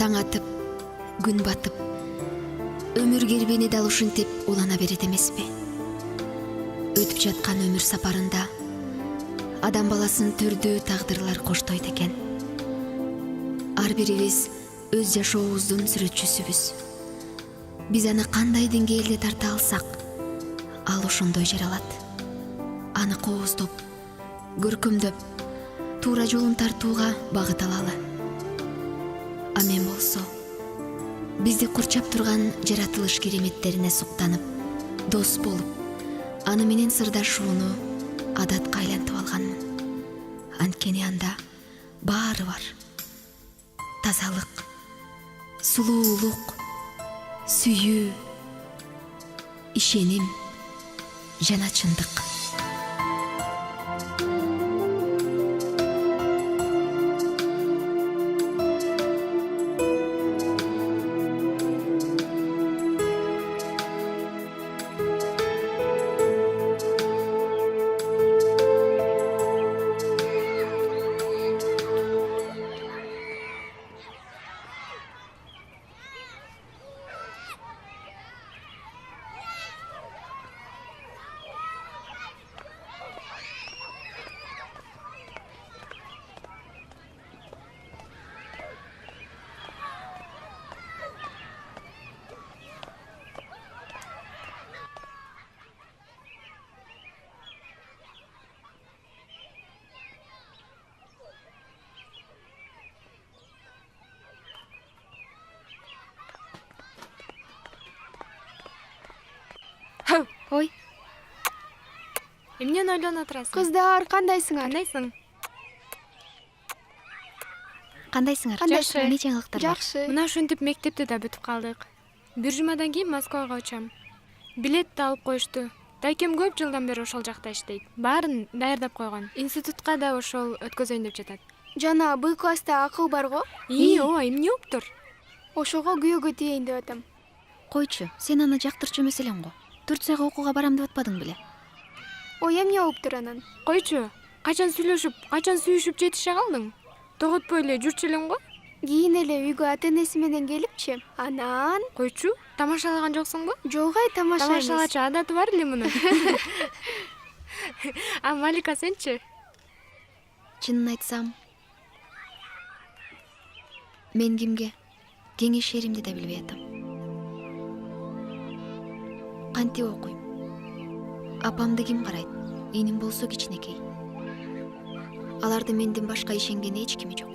таң атып, күн батып, өмүр кербени дал ушинтип улана берет эмеспи? Өтүп жаткан өмүр сапарында адам баласын түрдүү тагдырлар коштойт экен. Ар бирибиз өз жашообуздун сүрөтчүсүбүз. Биз аны кандай деңгээлде тарта алсак, ал ошондой жаралат. Аны кооздоп, көркөмдөп, туура жолун тартууга багыт алалы. А мен болсо, бизди курчап турган жаратылыш кереметтерине суктанып, дос болуп, аны менен сырдашууну адатка айлантып алганмын. Анткени анда баары бар. Тазалык, сулуулук, сүйүү, ишеним жана чындык. Ой, Эмнени ойлонуп отурасың? кыздар, кандайсыңар? Кандайсың? Кандайсыңар? Жакшы. Эмне жаңылыктар бар? Жакшы. Мына ушинтип мектепти да бүтүп калдык. Бир жумадан кийин Москвага учам. Билетти алып коюшту. Дайкем көп жылдан бери ошол жакта иштейт. Баарын даярдап койгон. Институтка да ошол өткөзөйүн деп жатат. Жана Б класста акыл барго? Ооба, эмне болуптур? Ошого күйөөгө тийейин деп атам. Койчу, сен аны жактырчу эмес элең го. 4 сайга окууга барам деп атпадың беле? Ой, эмне болуптур анан? Койчу, качан сүйлөшүп, качан сүйүшүп жетише калдың? Тоготпой эле жүрчү элең го? Кийин эле үйгө ата-энеси менен келипчи. Анан Койчу, тамашалаган жоксуңбу? жок, тамаша эмес. Тамашалачу адаты бар эле мунун. А Малика сенчи? Чынын айтсам, мен кимге кеңешеримди да билбей атам. Кантип окуйм? Апамды ким карайт? Иним болсо кичинекей. Аларды менден башка ишенген эч кими жок.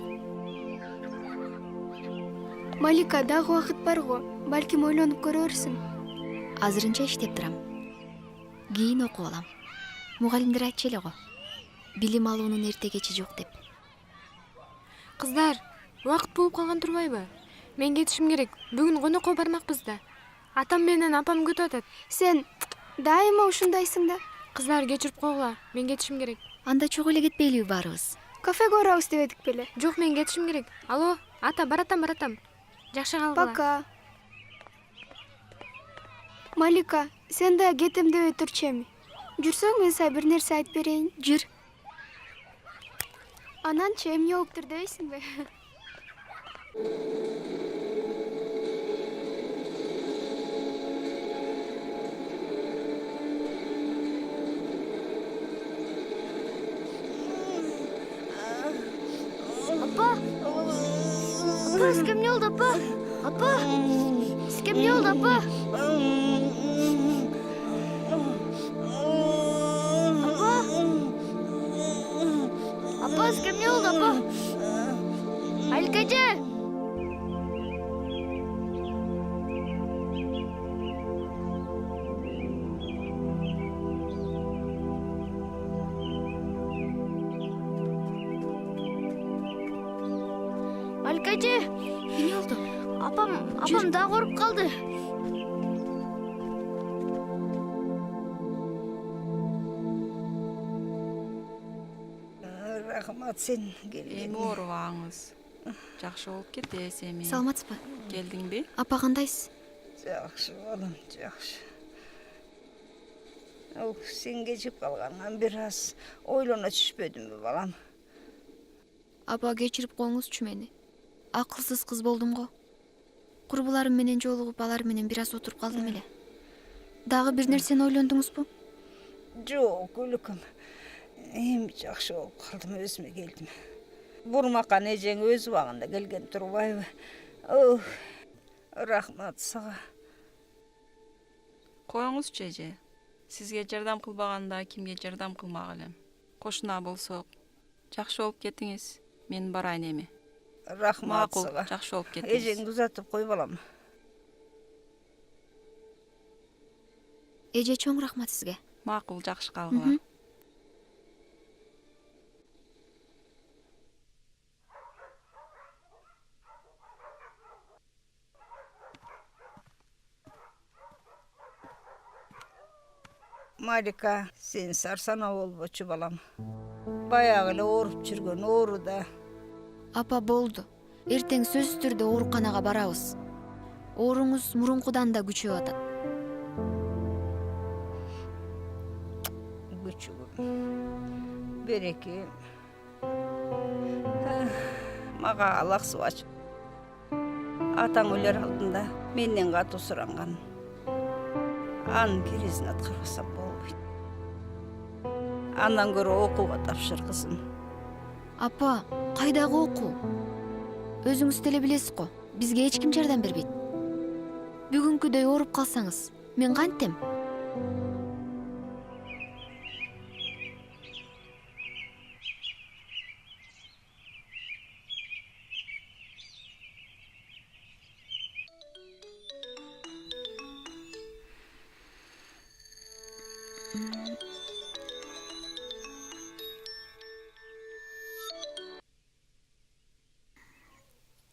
Малика, дагы убакыт барго? Балким ойлонуп көрөрсүң. Азырынча иштеп турам. Кийин окуп алам. Мугалимдер айтчу эле го. Билим алуунун эрте кечи жок деп. Кыздар, убакыт болуп калган турбайбы? Мен кетишим керек. Бүгүн конокко бармакпыз да. Атам менен апам күтүп атат. Сен дайыма ушундайсың да. Кыздар, кечирип койгула. Мен кетишим керек. Анда чогуу эле кетпейлиби баарыбыз? Кафеге барабыз деп эдик беле? Жок, мен кетишим керек. Алло, ата, баратам. Жакшы калгыла. Пока. Малика, сен да кетем дебей турчу эми. Жүрсөң, мен сага бир нерсе айтып берейин. Жүр. Ананчы эмне болуптур дебейсиңби? Апа! Апа, сизге эмне болду, апа? Апа! Сизге эмне болду, апа? Апа, сизге эмне болду, апа? Алика эже! Алика эже! Эмне болду? Апам дагы ооруп калды. Рахмат, сен Эми келгениңе. оорубаңыз. Жакшы болуп кетесиз эми. Саламатсызбы? Келдиңби? Апа кандайсыз? Жакшы балам, жакшы. Сен кечип калганыңан бир аз ойлоно түшпөдүмбү балам? Апа, кечирип коюңузчу мени. Акылсыз кыз болдум го. Курбуларым менен жолугуп, алар менен бир аз отуруп калдым эле. Дагы бир нерсени ойлондуңузбу? Жок, Гүлүкүм. Эми жакшы болуп калдым, өзүмө келдим. Бурмакан эжең өз убагында келген турбайбы? Рахмат сага. Коюңузчу эже. Сизге жардам кылбаганда кимге жардам кылмак элем? Кошуна болсок, жакшы болуп кетиңиз. Мен барайын эми. Рахмат Макул, сага. жакшы болуп кетиңиз. Эжеңди узатып кой балам. Эже, чоң рахмат сизге. Макул, жакшы калгыла. Малика, сен сарсана болбочу балам. Баягы эле ооруп жүргөн ооруда. Апа, болду. Эртең сөзсүз түрдө ооруканага барабыз. Ооруңуз мурункудан да күчөп атат. Күчүгүм. Берекем. Мага алак субач. Атаң өлөр алдында менден катуу суранган. Анын кересин аткарбасам болбойт. Андан көрө окууга тапшыр кызым. Апа, кайдагы окуу? Өзүңүз деле билесиз го, бизге эч ким жардам бербейт. Бүгүнкүдөй ооруп калсаңыз, мен кантем?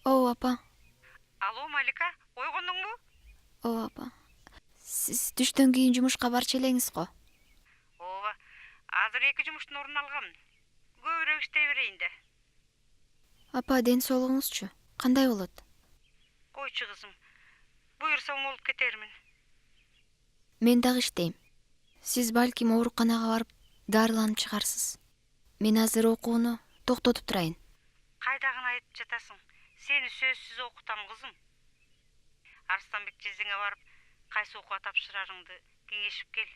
О, апа. Алло, Малика, ойгондуңбу? О, апа. Сиз түштөн кийин жумушка барчу элеңиз го. Ооба, азыр 2 жумуштун ордун алгам. Көбүрөөк иштей берейин да. Апа, ден соолугуңузчу? Кандай болот? Койчу кызым. Буйрсоң болуп кетермин. Мен дагы иштейм. Сиз балким ооруканага барып дарыланып чыгарсыз. Мен азыр окууну токтотуп турайын. Кайдагын айтып жатасың? Сени сөзсүз окутам кызым. Арстанбек жездеңе барып, кайсы окууга тапшырарыңды кеңешип кел.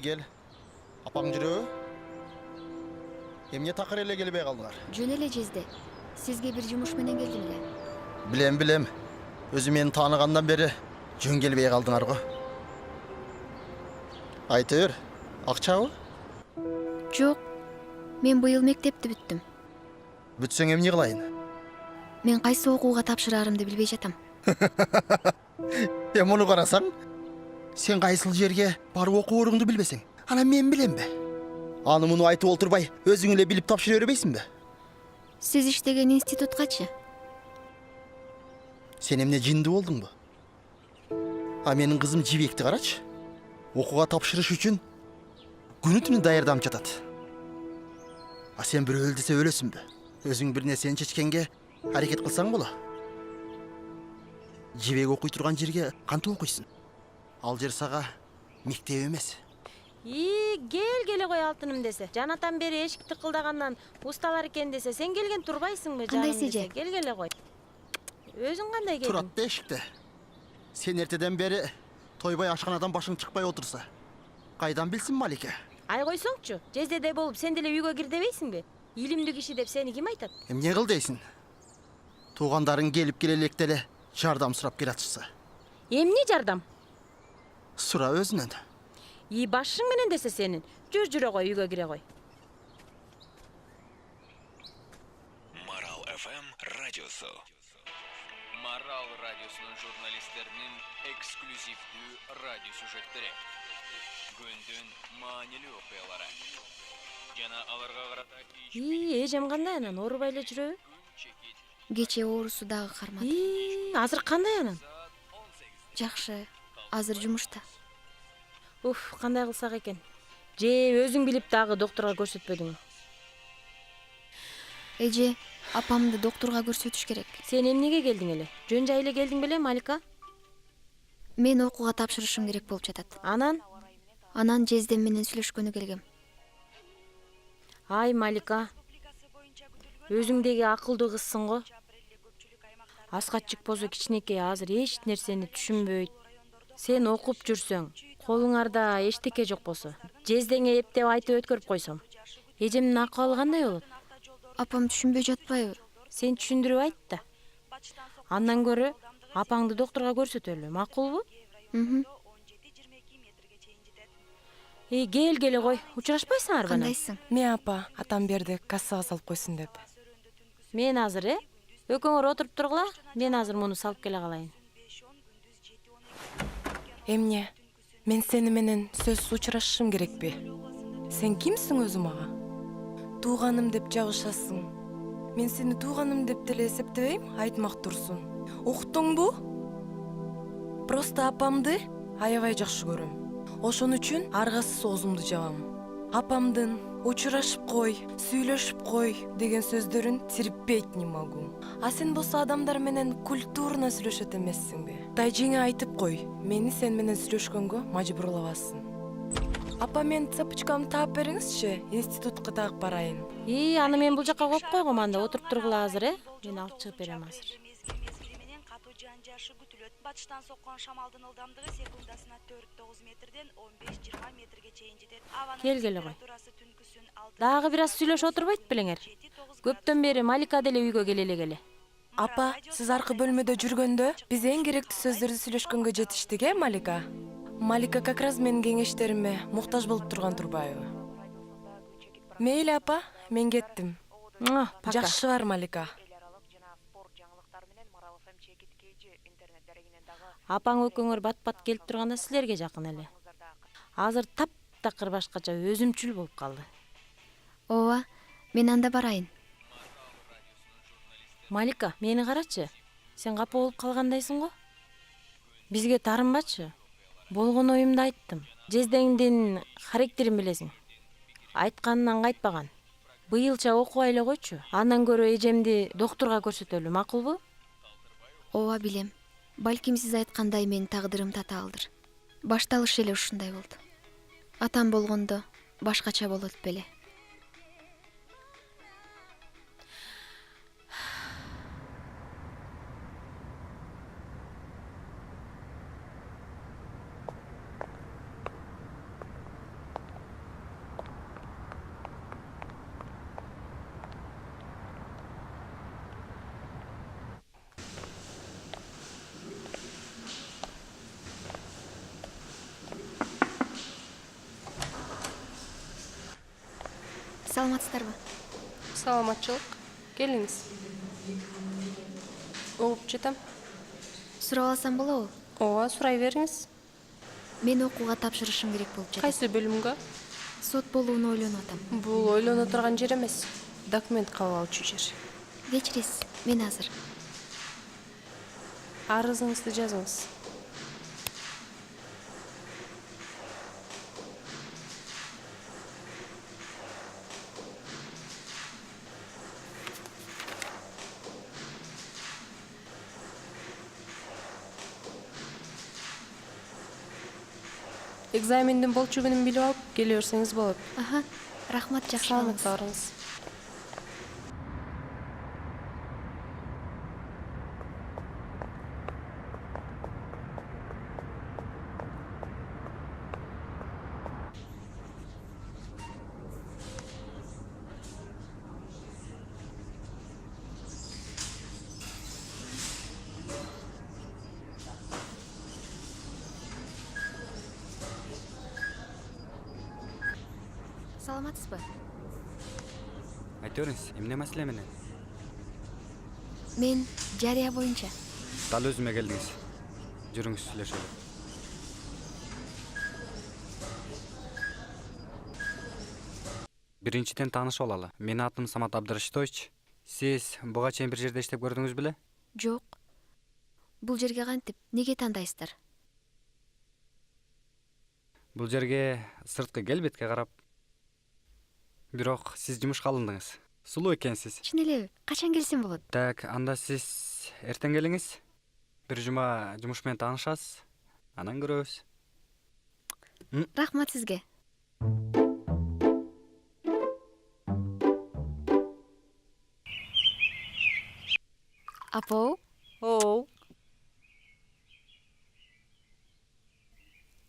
Кел. Апаң жүрөбү? Эмне такыр эле келбей калдыңар? Жөн эле жезде. Сизге бир жумуш менен келдим эле. Билем. Өзү мени тааныгандан бери жөн келбей калдыңар го. Айта бер, акчабы? Жок. Мен быйыл мектепти бүттүм. Бүтсөң эмне кылайын? Мен кайсы окууга тапшырарымды билбей жатам. Муну карасаң, сен кайсыл жерге барып окуурыңды билбесең, анан мен билемби? Аны муну айтып олтурбай, өзүң эле билип тапшыра бербейсиңби? Сиз иштеген институткачы? Сен эмне жинди болдуңбу? А менин кызым Жибекти карачы. Окууга тапшырыш үчүн күнү түнү даярданып жатат. А сен бирөө өл десе өлөсүңбү? Өзүң бир нерсени чечкенге аракет кылсаң боло. Жибек окуй турган жерге кантип окуйсуң? Ал жер сага мектеп эмес. Келе кой алтыным десе. Жанатан бери эшик тыкылдагандан усталар экен десе, сен келген турбайсыңбы жаным Кандай десе. сеже? Келгеле кой. Өзүң кандай келдиң? Турат да эшикте. Сен эртеден бери тойбай ашканадан башың чыкпай отурса, кайдан билсин Малика? Ай койсоңчу, жездеде болуп сен деле үйгө кир дебейсиңби? Илимдүү киши деп сени ким айтат? Эмне кыл дейсиң? Туугандарың келип келе электе эле жардам сурап келатышса. Эмне жардам? Сура өзүнөн. Башың менен десе сенин. Жүрө кой, үйгө кире кой. Марал FM радиосу. Марал радиосунун журналисттеринин эксклюзивдүү радио сюжеттери. Күндүн маанилүү окуялары. жана аларга карата тийиш эжем кандай анан, оорубай эле жүрөбү? Кечээ оорусу дагы кармады. Азыр кандай анан? Жакшы, азыр жумушта. Уф, кандай кылсак экен? Же өзүң билип дагы доктурга көрсөтпөдүңбү? Эже, апамды доктурга көрсөтүш керек. Сен эмнеге келдиң эле? Жөн жай эле келдиң беле, Малика? Мен окууга тапшырышым керек болуп жатат. Анан жездем менен сүйлөшкөнү келгем. Ай, Малика. Өзүң деги акылдуу кызсың го. Аскатчык болсо кичинекей азыр эч нерсени түшүнбөйт. Сен окуп жүрсөң, колуңарда эчтеке жок болсо, жездеңе эптеп айтып өткөрүп койсом, эжемдин акыбалы кандай болот? Апам түшүнбөй жатпайбы? Сен түшүндүрүп айт да. Андан көрө апаңды доктурга көрсөтөлү, макулбу? Келе кой, учурашпайсыңарбы? Кандайсың? Мен апа, атам берди кассага салып койсун деп. Мен азыр, Өкөңөр отуруп тургула, мен азыр муну салып келе калайын. Эмне? Мен сени менен сөзсүз учурашышым керекпи? Сен кимсиң өзү мага? Тууганым деп жабышасың. Мен сени тууганым деп деле эсептебейм, айтмак турсун. Уктуңбу? Просто апамды аябай жакшы көрөм. Ошон үчүн аргасыз оозумду жабам. Апамдын учурашып кой, сүйлөшүп кой деген сөздөрүн терпеть не могу. А сен болсо адамдар менен культурно сүйлөшөт эмессиңби? Тайжеңе айтып кой, мени сен менен сүйлөшкөнгө мажбурлабасын. Апа, мен цепочкамды таап бериңизчи, институтка тагып барайын. Аны мен бул жака коюп койгом, анда отуруп тургула азыр, Мен алып чыгып берем азыр. Батыштан соккон шамалдын ылдамдыгы секундасына 4-9 метрден 15-20 метрге чейин жетет. Келгиле кой. Дагы бир аз сүйлөшүп отурбайт белеңер? Көптөн бери Малика деле үйгө келе элек эле. Апа, сиз аркы бөлмөдө жүргөндө биз эң керектүү сөздөрдү сүйлөшкөнгө жетиштик, Малика? Малика как раз менин кеңештериме муктаж болуп турган турбайбы? Мейли апа, мен кеттим. Жакшы бар, Малика. Апаң өкөңөр бат-бат келип турганда силерге жакын эле. Азыр таптакыр башкача өзүмчүл болуп калды. Ооба, мен анда барайын. Малика, мени карачы. Сен капа болуп калгандайсың го? Бизге тарынбачы. Болгон оюмду айттым. Жездеңдин характерин билесиң. Айтканынан кайтпаган. Быйылча окубай эле койчу. Андан көрө эжемди доктурга көрсөтөлү, макулбу? Ооба, билем. Балким сиз айткандай менин тагдырым татаалдыр. Башталыш эле ушундай болду. Атам болгондо башкача болот беле. Саламатсыздарбы? Саламатчылык. Келиңиз. Угуп жатам. Сурап алсам болобу? Ооба, сурай бериңиз. Мен окууга тапшырышым керек болуп жатат. Кайсы бөлүмгө? Сот болууну ойлонуп атам. Бул ойлоно турган жер эмес. Документ кабыл алчу жер. Кечиресиз, мен азыр. Арызыңызды жазыңыз. Экзамендин болчу күнүн билип алып келе берсеңиз болот. Рахмат, жакшы. Саламатта барыңыз. Саламатсызбы? Айтыңыз, эмне маселе менен? Мен жарыя боюнча. Дал өзүмө келдиңиз. Жүрүңүз, сүйлөшөлү. Биринчиден таанышып алалы. Менин атым Самат Абдрашитович. Сиз буга чейин бир жерде иштеп көрдүңүз беле? Жок. Бул жерге кантип неге тандайсыздар? Бул жерге сырткы келбетке карап. Бирок сиз жумушка алындыңыз. Сулуу экенсиз. Чын элеби? Качан келсем болот? Так, анда сиз эртең келиңиз. Бир жума жумуш менен таанышасыз. Анан көрөбүз. Рахмат сизге. Апа, Оу.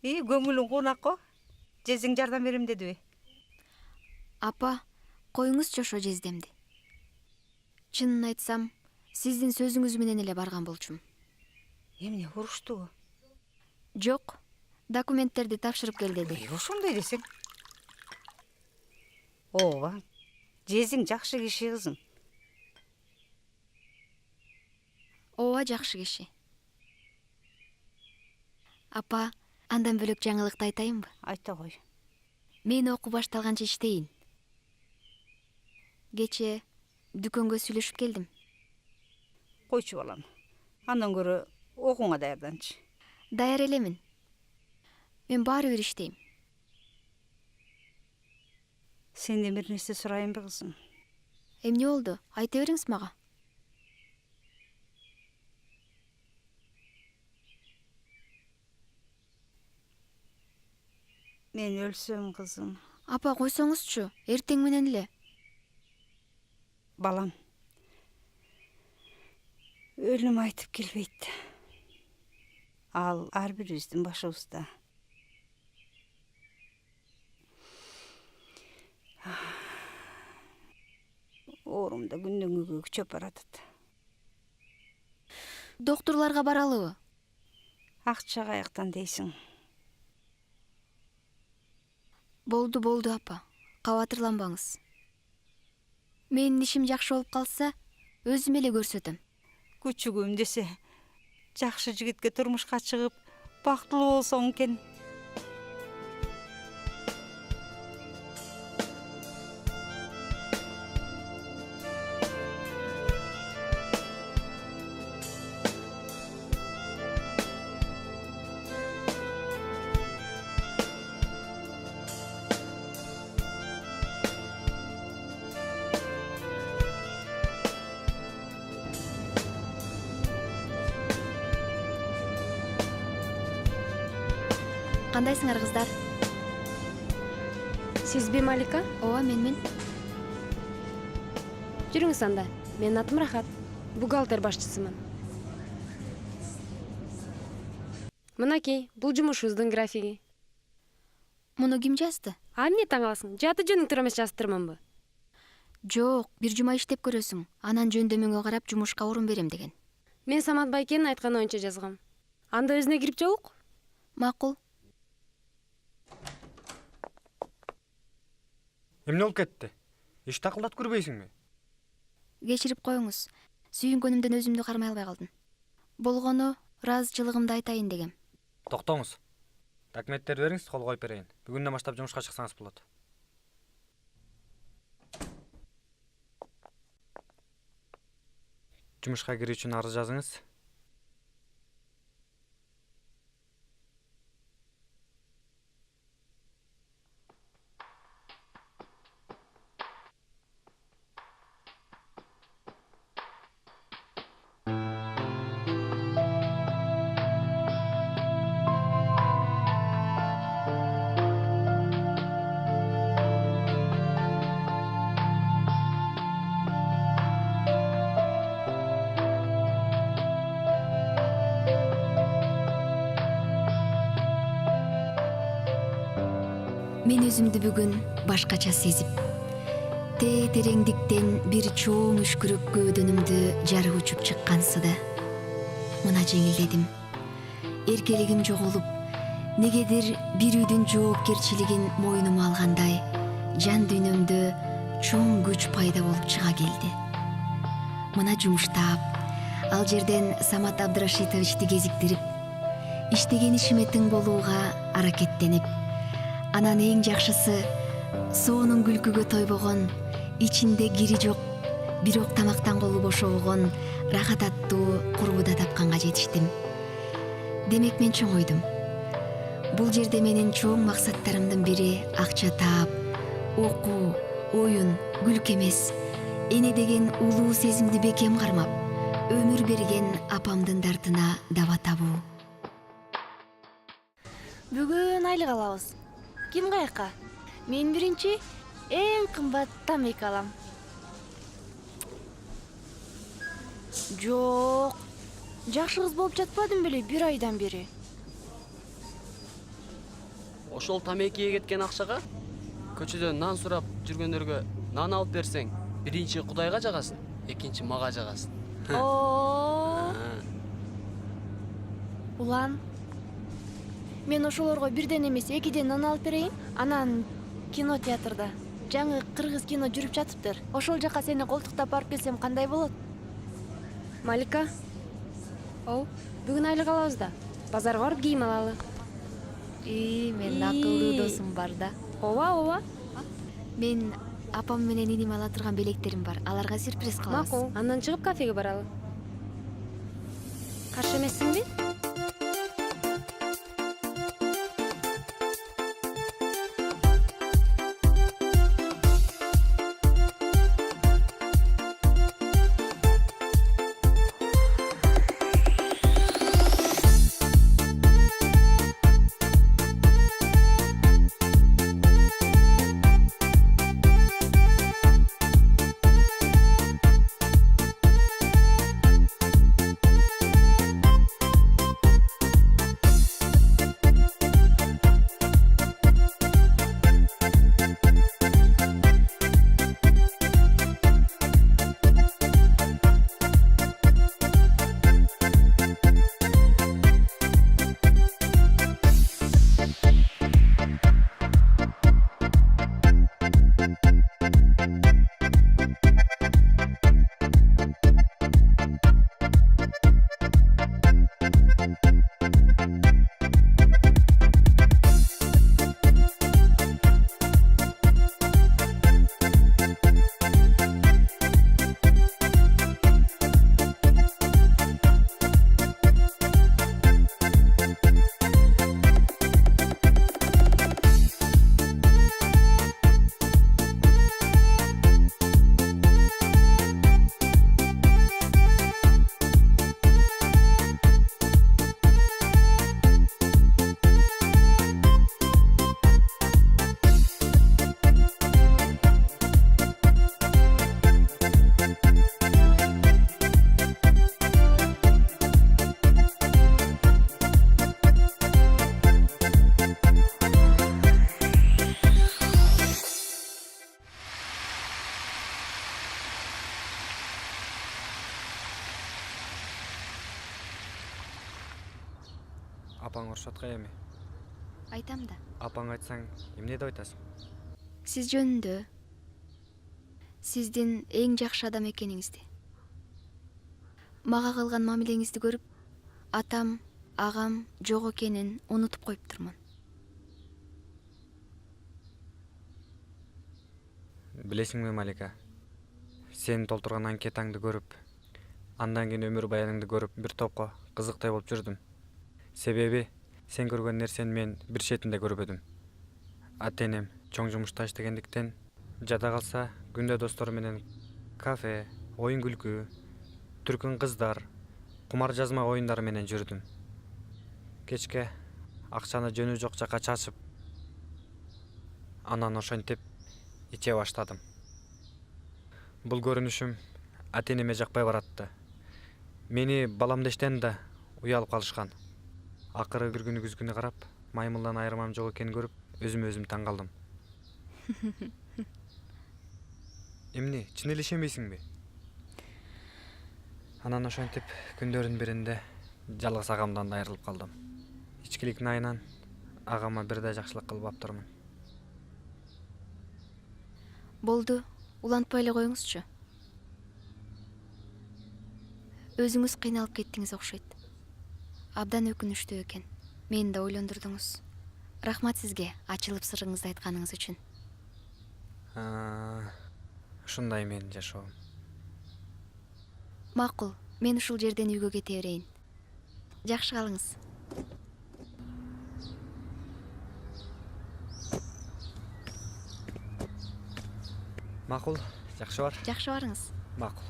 Көңүлүң куунакко? Жезиң жардам берем дедиби? апа, коюңузчу ошо жездемди. Чынын айтсам, сиздин сөзүңүз менен эле барган болчумун. Эмне уруштубу? Жок, документтерди тапшырып кел деди. Ошондой десең. Ооба. Жезиң жакшы киши кызым. Ооба, жакшы киши. Апа, андан бөлөк жаңылыкты айтайынбы? Айта кой. Мен окуу башталганча иштейин. Кече дүкөнгө сүйлөшүп келдим. Койчу балам. Андан көрө окууңа даярданчы. Даяр элемин. Мен баары бир иштейм. Сенден бир нерсе сурайынбы кызым? Эмне болду? Айта бериңиз мага. Мен өлсөм кызым. Апа, койсоңузчу, эртең менен эле. Балам. Өлүм айтып келбейт. Ал ар бирибиздин башыбызда. Оорум да күндөн күнгө күчөп баратат. Доктурларга баралыбы? Акча каяктан дейсиң? Болду апа. Кабатырланбаңыз. Менин ишим жакшы болуп калса, өзүм эле көрсөтөм. Күчүгүм десе, жакшы жигитке турмушка чыгып, бактылуу болсоң экен. Кандайсыңар кыздар? Сизби Малика? Ооба, мен. Жүрүңүз анда. Менин атым Рахат. Бухгалтер башчысымын. Мынакей, бул жумушубуздун графиги. Муну ким жазды? А эмне таң каласың? Жаты жөнүң тура эмес жаздырманбы? Жок, бир жума иштеп көрөсүң. Анан жөндөмүңө карап жумушка орун берем деген. Мен Самат байкенин айткан оюнча жазгам. Анда өзүнө кирип жабык. Макул. Эмне болуп кетти? Иш такылдатып көрбөйсүңбү? Кечирип коюңуз. Сүйүнгөнүмдөн өзүмдү кармай албай калдым. Болгону ыраазычылыгымды айтайын дегем. Токтоңуз. Документтерди бериңиз, кол коюп берейин. Бүгүндөн баштап жумушка чыксаңыз болот. Жумушка кирүү үчүн арыз жазыңыз. Мен өзүмдү бүгүн башкача сезип, тереңдиктен бир чоң үшкүрөк көөдөнүмдү жарып учуп чыккансыда мына жеңилдедим. Эркелигим жоголуп, негедир бир үйдүн жоопкерчилигин мойнума алгандай, жан дүйнөмдө чоң күч пайда болуп чыга келди. Мына жумуштап, ал жерден Самат Абдрашитовичти кезиктирип, иштеген ишиме тың болууга аракеттенип, анан эң жакшысы Соонун күлкүгө тойбогон, ичинде кири жок, бирок тамактан колу бошобогон рахат аттуу курбуда тапканга жетиштим. Демек мен чоңойдум. Бул жерде менин чоң максаттарымдын бири акча таап, окуу, оюн, күлкү эмес, эне деген улуу сезимди бекем кармап, өмүр берген апамдын дартына даба табуу. Бүгүн айлык алабыз. Ким каяка? Мен биринчи эң кымбат тамека алам. Жок. Жакшы кыз болуп жатпадым беле 1 айдан бери. Ошол тамекиге кеткен акчага көчөдөн нан сурап жүргөндөргө нан алып берсең, биринчи Кудайга жагасын, экинчи мага жагасын. Улан. Мен ошолорго бирден эмес 2ден нан алып берейин. Анан кино театрда жаңы кыргыз кино жүрүп жатыптыр. Ошол жака сени колтуктап барып келсем кандай болот? Малика. Оу, бүгүн айлык алабыз да. Базарга барып кийим алалы. Мен акылдуу досум бар да. Ооба. Мен апам менен иним ала турган белектерим бар. Аларга сюрприз кылабыз. Макул. Андан чыгып кафеге баралы. Каршы эмессиңби? Апаң урушатка эми. Айтам да. Апаң айтсаң, эмне деп айтасың? Сиз жөнүндө. Сиздин эң жакшы адам экениңизди. Мага кылган мамилеңизди көрүп, атам, агам жок экенин унутуп коюптурмун. Билесиңби, Малика? Сен толтурган анкетаңды көрүп, андан кийин өмүр баяныңды көрүп, бир топко кызыктай болуп жүрдүм. Себеби сен көргөн нерсени мен бир четинде көрбөдүм. Ата-энем чоң жумушта иштегендиктен, жада калса күндө достору менен кафе, оюн күлкү, түркүн кыздар, кумар жазма оюндары менен жүрдүм. Кечке акчаны жөнү жок жака чачып, анан ошентип иче баштадым. Бул көрүнүшүм ата-энеме жакпай баратты. Мени баламды иштен да уялып калышкан. Акыры бир күнү күзгүнү карап, маймылдан айырмам жок экенин көрүп, өзүм таң калдым. Эмне, чын эле ишенбейсиңби? Анан ошентип күндөрдүн биринде жалгыз агамдан да айрылып калдым. Ичкиликтин айынан агама бир да жакшылык кылбаптырмын. Болду, улантпай эле коюңузчу. Өзүңүз кыйналып кеттиңиз окшойт. Абдан өкүнүчтүү экен. Мени да ойлондурдуңуз. Рахмат сизге ачылып сырыңызды айтканыңыз үчүн. Ушундай менин жашоом. Макул, мен ушул жерден үйгө кете берейин. Жакшы калыңыз. Макул, жакшы бар. Жакшы барыңыз. Макул.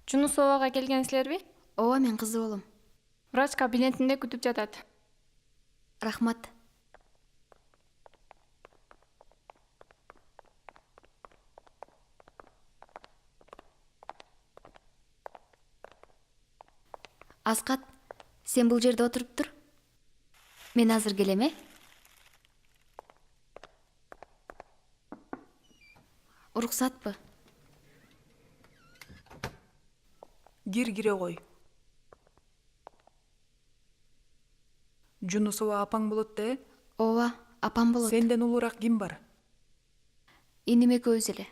Жунусовага келгенсиздерби? Ооба, мен кызы болом. Врач кабинетинде күтүп жатат. Рахмат. Аскат, сен бул жерде отуруп тур. Мен азыр келем, Уруксатпы? Кире кой. Жунусова апаң болот да? Ооба, апам болот. Сенден улуураак ким бар? Иним экөөбүз эле.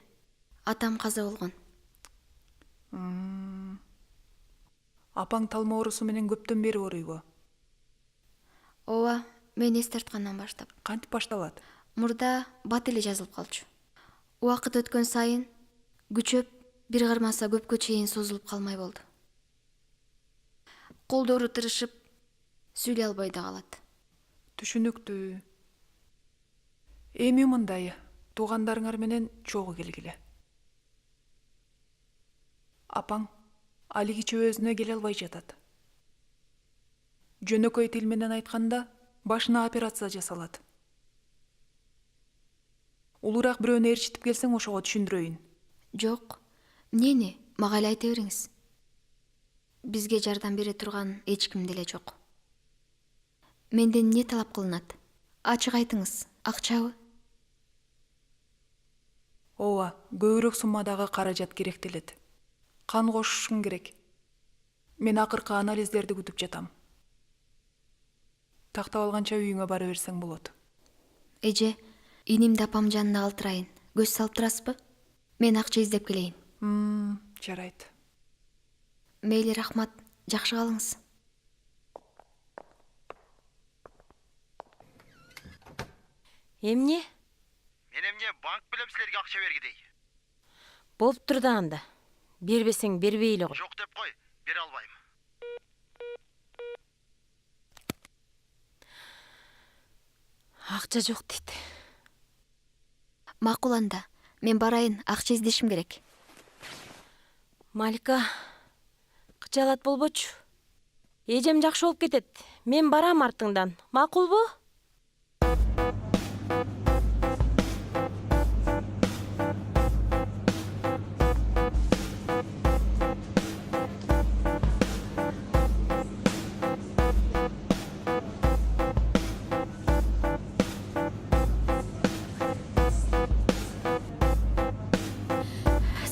Атам каза болгон. Апаң талма оорусу менен көптөн бери ооруйбу? Ооба, мен эс тарткандан баштап. Кантип башталат? Мурда бат эле жазылып калчу. Убакыт өткөн сайын күчөп, бир кармаса көпкө чейин созулуп калмай болду. Колдору тырышып, сүйлөй албай да калат. Түшүнүктүү. Эми мындай, туугандарыңар менен чогуу келгиле. Апаң алиги чөбөзүнө келе албай жатат. Жөнөкөй тил менен айтканда, башына операция жасалат. Улуураак бирөөнү ээрчитип келсең, ошого түшүндүрөйүн. Жок, эмнени? Мага эле айта бериңиз. Бизге жардам бере турган эч ким деле жок. Менден эмне талап кылынат? Ачык айтыңыз, акчабы? ооба, көбүрөөк суммадагы каражат керектелет. Кан кошушуң керек. Мен акыркы анализдерди күтүп жатам. Тактап алганча үйүңө бара берсең болот. Эже, инимди апам жанына калтырайын. Көз салып турасызбы? Мен акча издеп келейин. Жарайт. Мейли, рахмат. Жакшы калыңыз. Эмне? Мен эмне банк билем силерге акча бергидей. Болуп тур да анда. Бербесең бербей эле кой. Жок деп кой, бере албайм. Акча жок дейт. Макул анда. Мен барайын, акча издешим керек. Малика, кычалат болбочу. Эжем жакшы болуп кетет. Мен барам артыңдан. Макулбу?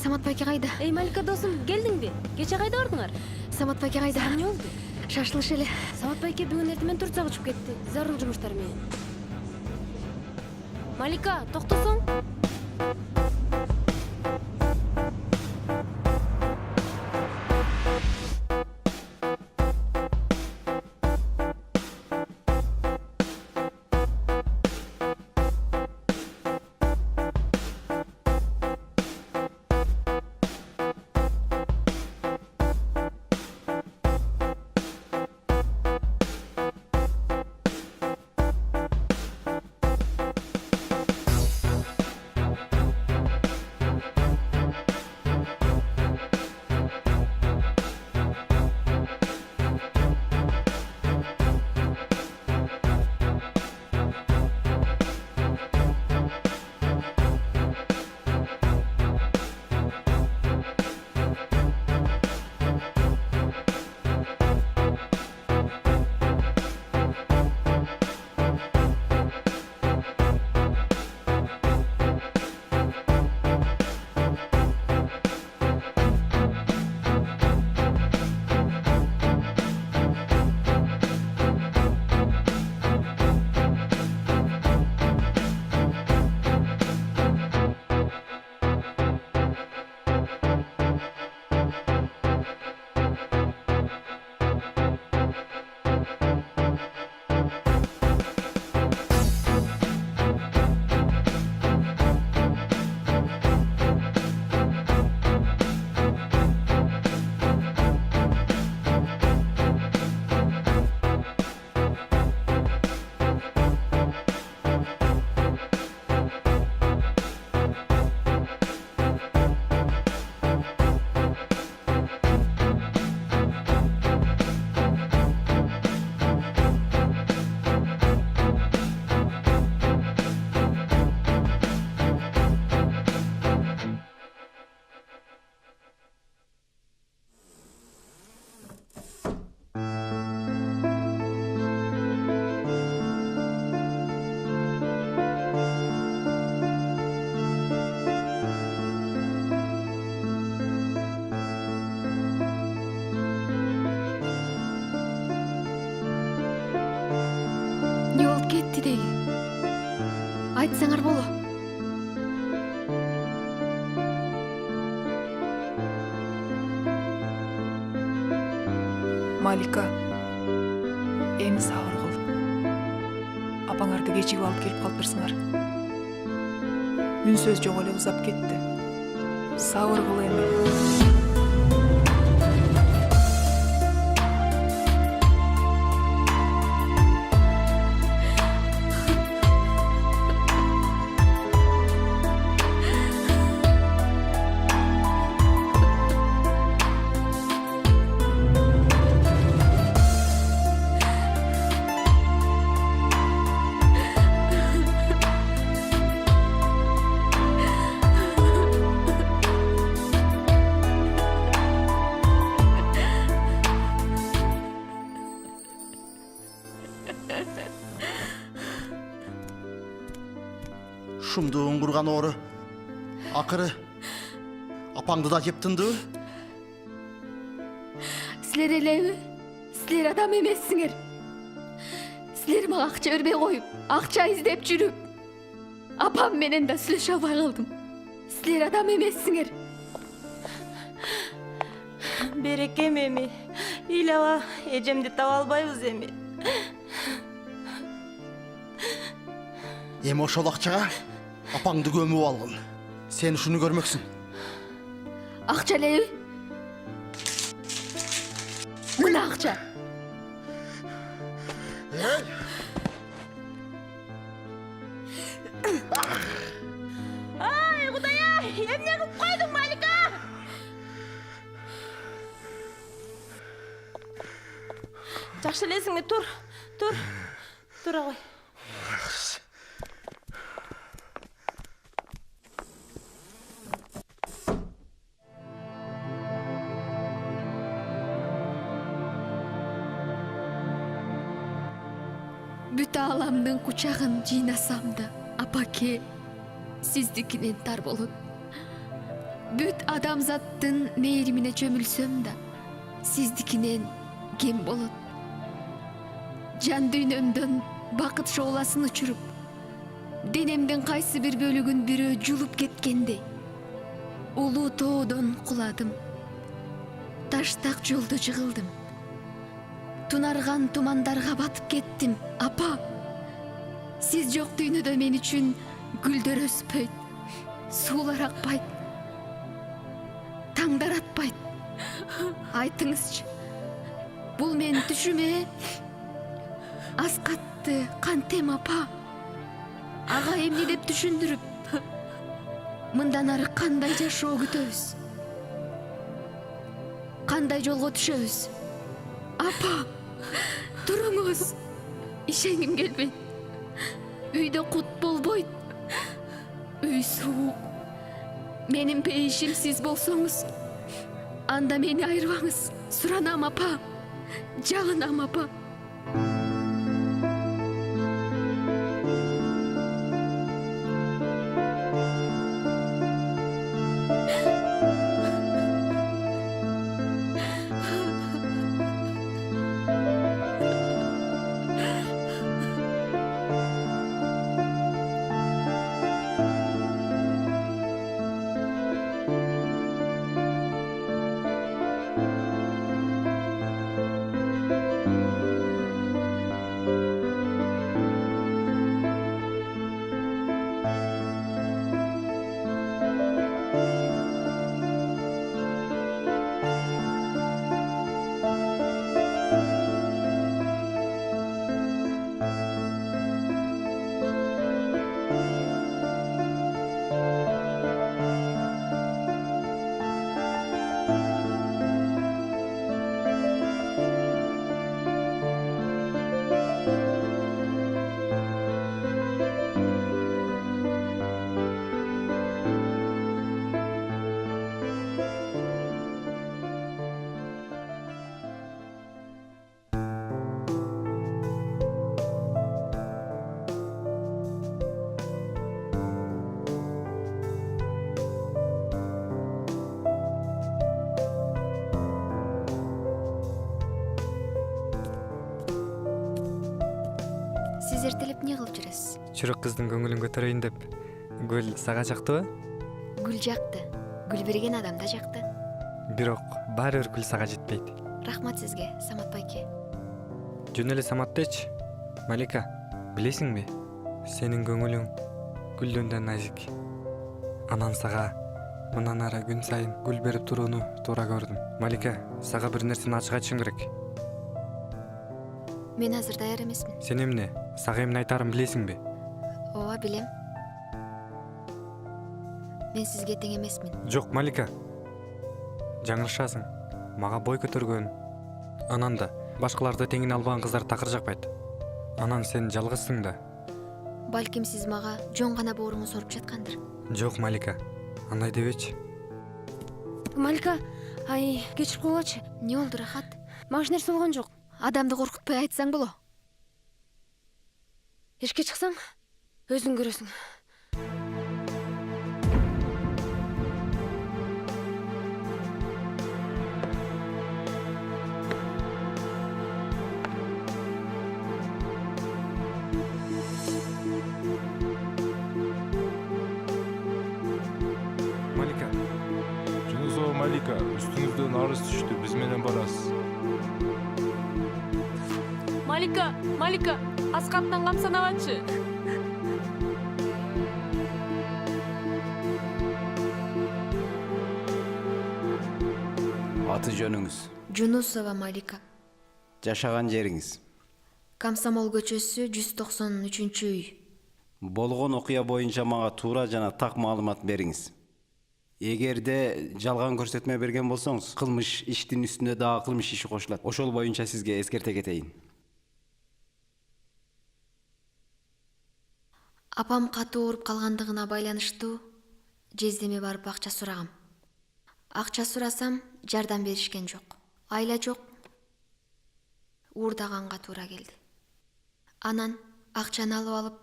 Самат байке кайда? Эй, Малика досум, келдиңби? Кече кайда бардыңар? Самат байке кайда? Эмне болду? Шашылыш эле. Самат байке бүгүн эртемен Турцияга учуп кетти. Зарыл жумуштар менен. Малика, токтосоң? Айтсаңар боло. Малика, эми сабыр кыл. Апаңарды кечигип алып келип калыптырсыңар. Үн сөз жок эле узап кетти. Сабыр кыл эми. Шумдуун курган оору Акыры апаңды да жеп тындыбы? Силер элеби? Силер адам эмессиңер. Силер мага акча бербей коюп, акча издеп жүрүп, апам менен да сүйлөшө албай калдым. Силер адам эмессиңер. Берекем эми. Илаба, эжемди таба албайбыз эми. Эми ошол акчага апаңды көмүп алгын. Сен ушуну көрмөксүң. Акча элеби? Мына акча. Ай, Кудай-ай, эмне кылып койдуң, Малика? Жакшы элесиңби? Тур. Тура кой. Бүт ааламдын кучагын жыйнасам да, апаке, сиздикинен тар болот. Бүт адамзаттын мээримине чөмүлсөм да, сиздикинен кем болот. Жан дүйнөмдөн бакыт шооласын учуруп, денемдин кайсы бир бөлүгүн бирөө жулуп кеткендей, улуу тоодон куладым. Таштак жолдо жыгылдым. Тунарган тумандарга батып кеттим. Апа, сиз жок дүйнөдө мен үчүн гүлдөр өспөйт, суулар акпайт, таңдар атпайт. Айтыңызчы, бул мен түшүмө? Аз катты кантем, апа? Ага эмне деп түшүндүрүп, мындан ары кандай жашоо күтөбүз? Кандай жолго түшөбүз? Апа, туруңуз. Ишенгим келбейт. Үйдө кут болбойт. Үй суук. Менин пейишим сиз болсоңуз, анда мени айырбаңыз. Суранам, апа. Жалынам, апа. Сиз эртелеп эмне кылып жүрөсүз? Чурак кыздын көңүлүн көтөрөйүн деп. Гүл сага жактыбы? Гүл жакты. Гүл берген адам да жакты. Бирок баары бир гүл сага жетпейт. Рахмат сизге, Самат байке. Жөн эле Самат дечи. Малика, билесиңби? Сенин көңүлүң гүлдөн да назик. Анан сага мындан ары күн сайын гүл берип турууну туура көрдүм. Малика, сага бир нерсени ачык айтышым керек. Мен азыр даяр эмесмин. Сен эмне? Сага эмне айтарым билесиңби? Ооба, билем. Мен сизге тең эмесмин. Жок, Малика. Жаңылышасың. Мага бой көтөргөн, анан да башкаларды теңине албаган кыздар такыр жакпайт. Анан сен жалгызсың да. Балким сиз мага жон гана бооруңу соруп жаткандыр. Жок, Малика. Андай дебечи. Малика, ай, кечирип койгулачы. Не болду, Рахат? Мага эч нерсе болгон жок. Адамды коркутпай айтсаң боло. Эшикке чыксаң, өзүң көрөсүң. Малика. Жунусова Малика, үстүңүздөн арыз түштү, биз менен барасыз. Малика, Аскаптан камсанабачы. Аты жөнүңүз? Жунусова Малика. Жашаган жериңиз? Комсомол көчөсү 193 үй. Болгон окуя боюнча мага туура жана так маалымат бериңиз. Эгерде жалган көрсөтмө берген болсоңуз, кылмыш иштин үстүнө дагы кылмыш иши кошулат. Ошол боюнча сизге эскерте кетейин. Апам катуу ооруп калгандыгына байланыштуу жездеме барып акча сурагам. Акча сурасам, жардам беришкен жок. Айла жок. Уурдаганга туура келди. Анан акчаны алып алып,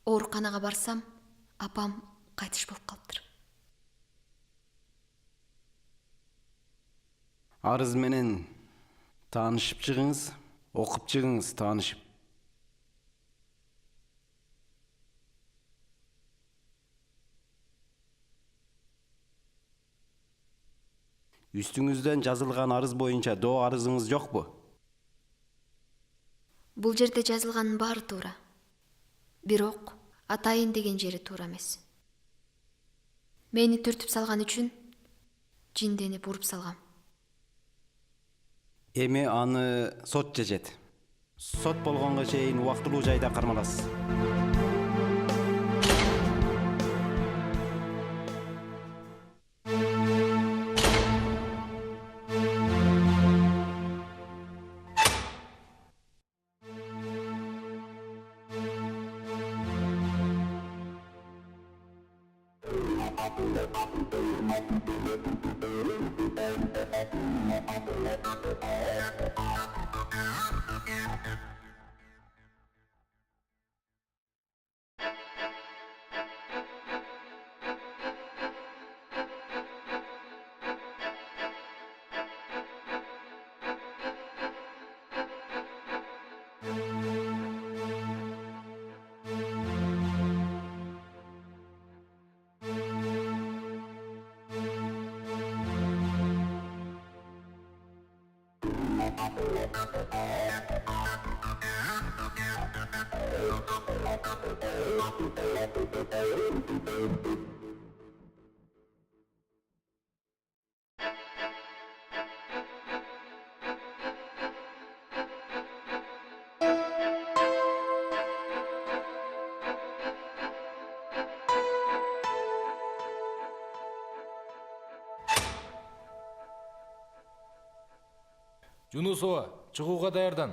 ооруканага барсам, апам кайтыш болуп калыптыр. Арыз менен таанышып чыгыңыз, окуп чыгыңыз, таанышып. Үстүңүздөн жазылган арыз боюнча доо арызыңыз жокпу? Бул жерде жазылганын баары туура. Бирок атайын деген жери туура эмес. Мени түртүп салган үчүн жинденип уруп салгам. Эми аны сот чечет. Сот болгонго чейин убактылуу жайда кармаласыз. Жунусова, чыгууга даярдан.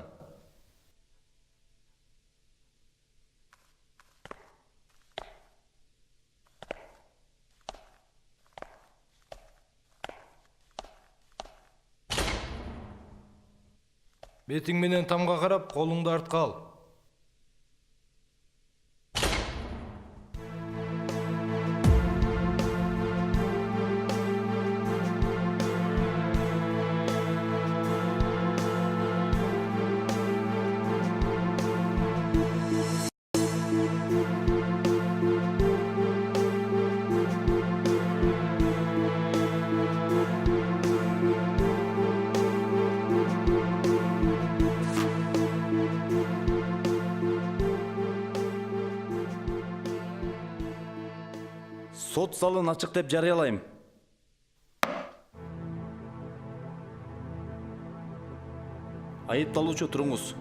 Бетиң менен тамга карап, колуңду артка ал. Сот залын ачык деп жарыялайм. Айыпталуучу, туруңуз.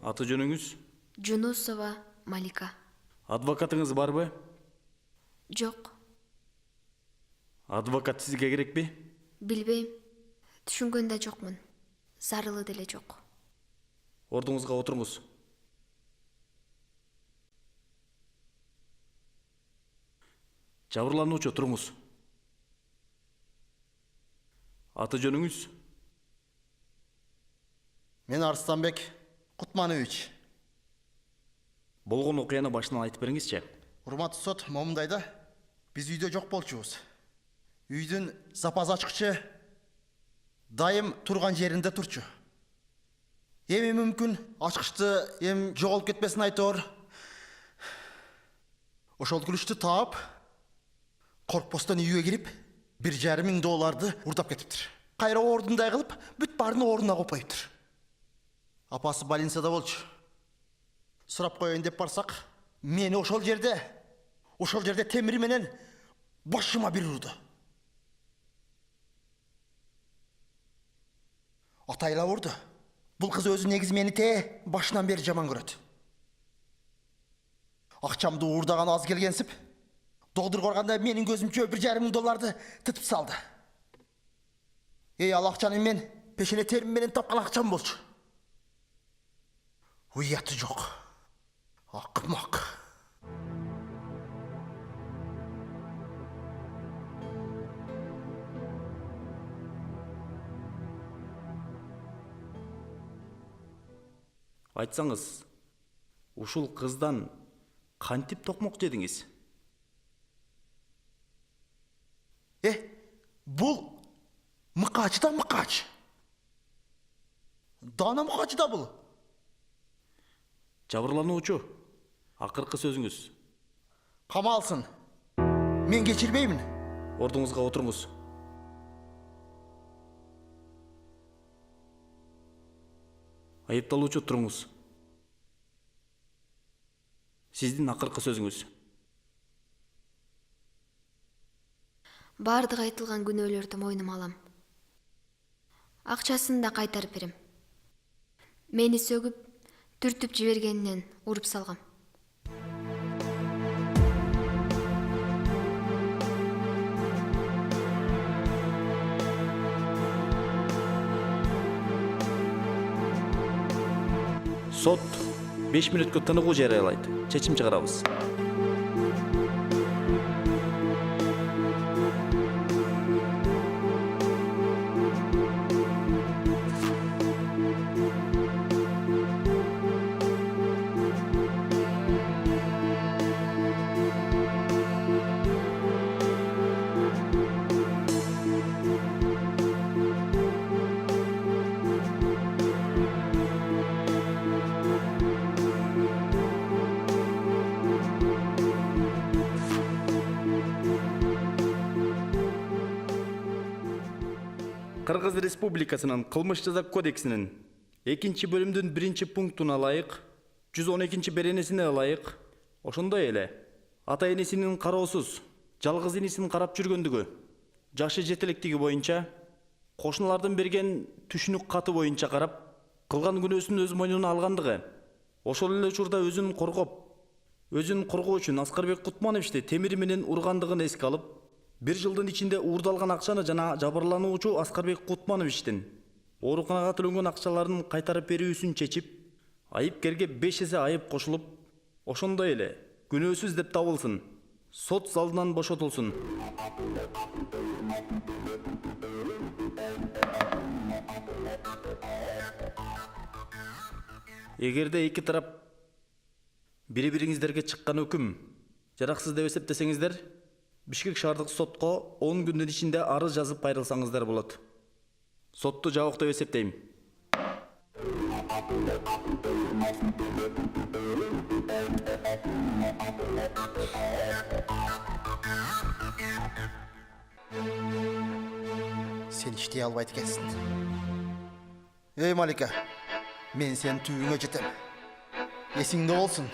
Аты жөнүңүз? Жунусова Малика. Адвокатыңыз барбы? Жок. Адвокат сизге керекпи? Билбейм. Түшүнгөн да жокмун. Зарылы деле жок. Ордуңузга отуруңуз. Жабырлануучу, туруңуз. Аты жөнүңүз? Мен Арыстанбек Кутманович. Болгон окуяны башынан айтып бериңизчи. Урматтуу сот, момундайда биз үйдө жок болчубуз. Үйдүн запас ачкычы дайым турган жеринде турчу. Эми мүмкүн ачкычты эм жоголуп кетпесин айтор. Ошол күлүштү таап, коркпостон үйгө кирип, $1,500 урдап кетиптир. Кайра ордундай кылып, бүт баарын ордуна коюп коюптур. Апасы больницада болчу. Сурап коеюн деп барсак, мени ошол жерде темир менен башыма бир урду. Атайла урду. Бул кыз өзү негизи мени башынан бери жаман көрөт. Акчамды уурдаган аз келгенсип, доктор корганда менин көзүмчө $1,500 тытып салды. Ал акчаны мен пешене терим менен тапкан акчам болчу. Уяты жок. Акымак. Айтсаңыз, ушул кыздан кантип токмок жедиңиз? Бул мыкач да мыкач. Дана мыкач да бул. Жабырлануучу, акыркы сөзүңүз. Камалсын. Мен кечирбеймин. Ордуңузга отуруңуз. Айыпталуучу, туруңуз. Сиздин акыркы сөзүңүз. Бардык айтылган күнөөлөрдү мойнума алам. Акчасын да кайтарып берем. Мени сөгүп, түртүп жибергенинен уруп салгам. Сот 5 мүнөткө тыныгуу жарыялайт. Чечим чыгарабыз. Кыргыз Республикасынын Кылмыш жаза кодексинин 2-бөлүмдүн 1-пунктуна ылайык, 112-беренесине ылайык, ошондой эле ата энесинин кароосуз жалгыз инисин карап жүргөндүгү, жашы жетелектиги боюнча, кошуналардын берген түшүнүк каты боюнча карап, кылган күнөөсүн өз мойнуна алгандыгы, ошол эле учурда өзүн коргоо үчүн Аскарбек Кутмановичти темир менен ургандыгын эске алып, 1 жылдын ичинде уурдалган акчаны жана жабырлануучу Аскарбек Кутмановичтин ооруканага төлөнгөн акчаларын кайтарып берүүсүн чечип, айыпкерге 5 эсе айып кошулуп, ошондой эле күнөөсүз деп табылсын, сот залынан бошотулсун. Эгерде эки тарап бири-бириңиздерге чыккан өкүм жараксыз деп эсептесеңиздер, Бишкек шаардык сотко 10 күндүн ичинде арыз жазып кайрылсаңыздар болот. Сотту жабык деп эсептейм. Сен иштей албайт экенсиң. Малика, мен сен түбүңө жетем. Эсиңде болсун.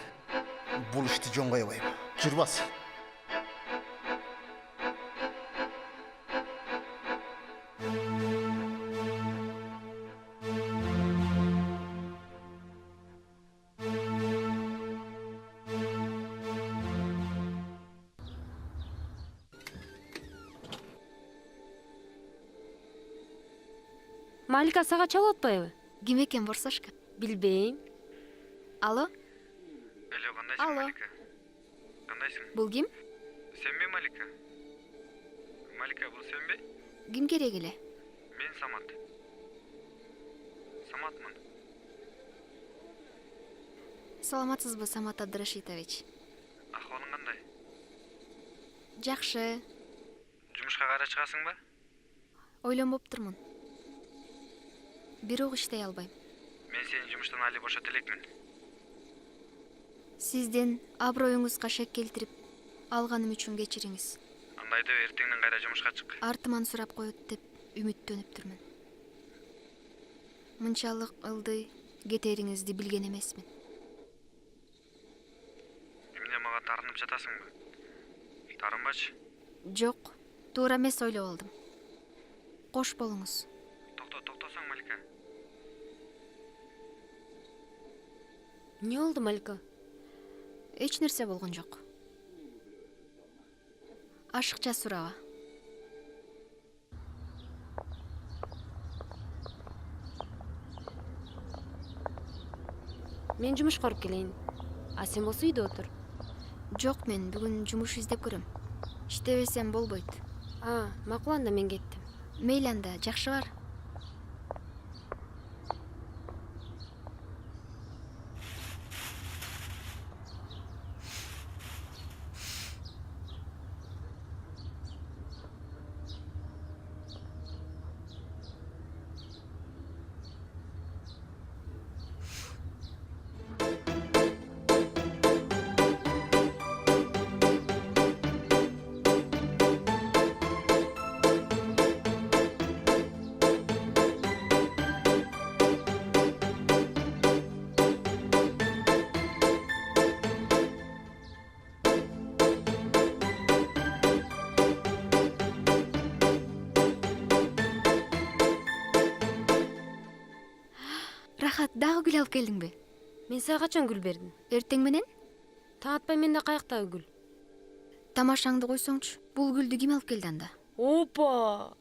Бул ишти жөн койбойм. Жүрбас. Малика сага чалып атпайбы? Ким экен Борсошка? Билбейм. Алло? Алло, кандайсың, Алло. Малика? Кандайсың? Бул ким? Сенби, Малика? Малика, бул сенби? Ким керек эле? Мен Самат. Саматмын. Саламатсызбы, Самат Абдрашитович? Ахвалың кандай? Жакшы. Жумушка кайра чыгасыңбы? Ойлонбоптурмун. Бирок иштей албайм. Мен сени жумуштан али бошото элекмин. Сиздин аброюңузга шек келтирип, Алганым үчүн кечириңиз. Андай деп эртеңден кайра жумушка чык. Артыман сурап коет деп үмүттөнүптүрмүн. Мынчалык ылдый кетериңизди билген эмесмин. Эмне мага тарынып жатасыңбы? Тарынбачы. Жок, туура эмес ойлоп алдым. Кош болуңуз. Токтосоң, Малика. Не болду, Малика? Эч нерсе болгон жок. Ашыкча сураба. Мен жумушка барып келейин. А сен болсо үйдө отур. Жок, мен бүгүн жумуш издеп көрөм. Иштебесем болбойт. Макул, анда мен кеттим. Мейли, анда жакшы бар. Рахат, дагы гүл алып келдиңби? Мен сага качан гүл бердим? Эртең менен? Таң атпай менде каяктагы гүл? Тамашаңды койсоңчу. Бул гүлдү ким алып келди анда? Опа!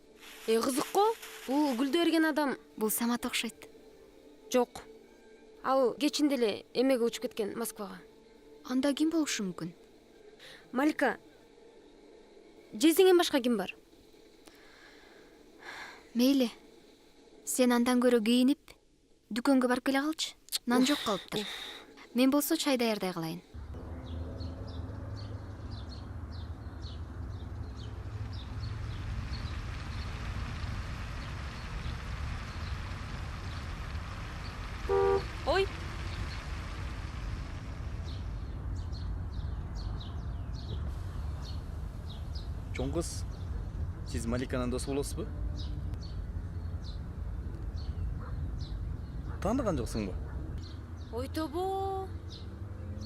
Кызык го. Бул гүлдү берген адам Бул Самат окшойт. жок. Ал кечинде эле эмеге учуп кеткен Москвага. Анда ким болушу мүмкүн? Малика, жездеңден башка ким бар? Мейли. Сен андан көрө кийинип, дүкөнгө барып келе калчы. Нан жок калыптыр. Мен болсо чай даярдай калайын. Ой, Чоң кыз, сиз Маликанын досу болосузбу? Тааныган жоксуңбу? ой тобо.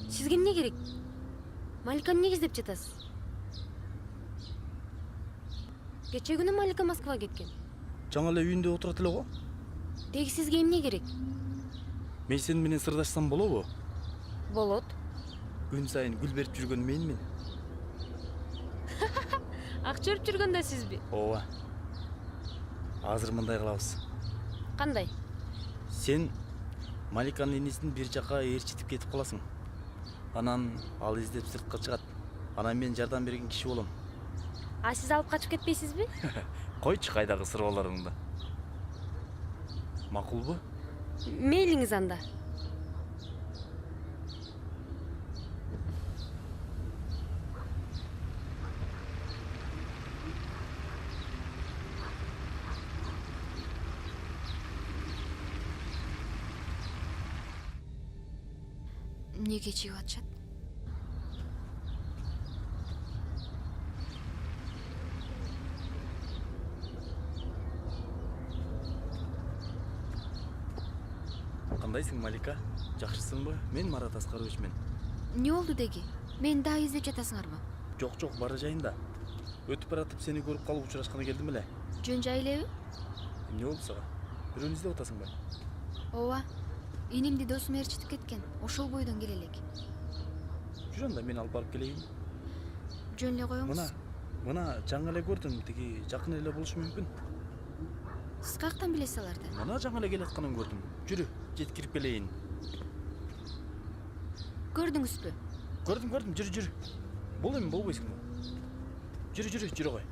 Сизге эмне керек? Маликаны эмне издеп жатасыз? Кече күнү Малика Москвага кеткен. Жаңы эле үйүндө отурат эле го. Деги сизге эмне керек? Мен сени менен сырдашсам болобу? Болот. Күн сайын гүл берип жүргөн менмин. Акча берип жүргөн да сизби? Ооба. Азыр мындай кылабыз. Кандай? Сен Маликанын энесин бир жака ээрчитип кетип каласың. Анан ал издеп сыртка чыгат. Анан мен жардам берген киши болом. А сиз алып качып кетпейсизби? Койчу кайдагы сырбаларыңды. Макулбу? Мейлиңиз анда. Эмнеге чыгып атышат? Кандайсың, Малика? Жакшысыңбы? Мен Марат Аскарович мен. Не болду деги? Мен дагы издеп жатасыңарбы? Жок, бара жайында. Өтүп баратып сени көрүп калып учурашканы келдим эле. Жөн жай элеби? Эмне болду сага? Бирөөнү издеп атасыңбы? Ооба. Инимди досум ээрчитип кеткен. Ошол бойдон келе элек. Жүр анда, мен алып барып келейин. Жөн эле коюңуз. Мына жаңы эле көрдүм, тиги жакын эле болушу мүмкүн. Сиз каяктан билесиз аларды? Мына жаңы эле келатканын көрдүм. Жүрү, жеткирип келейин. Көрдүңүзбү? Көрдүм, жүрү. Бул эми болбойсуңбу? Жүрү кой.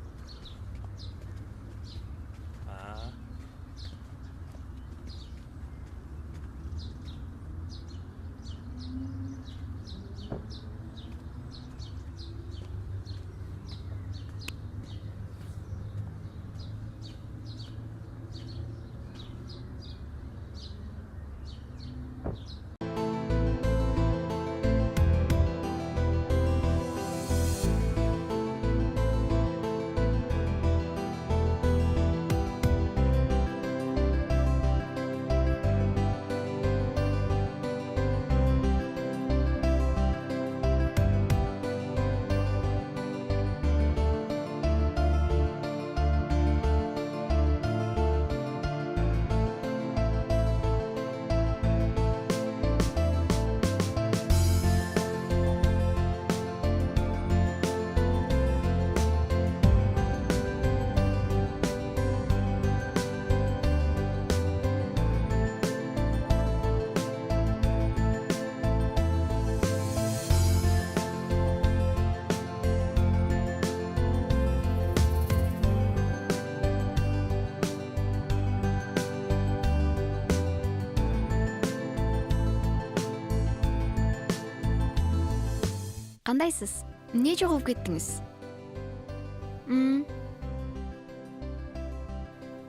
Кандайсыз? Эмне жоголуп кеттиңиз?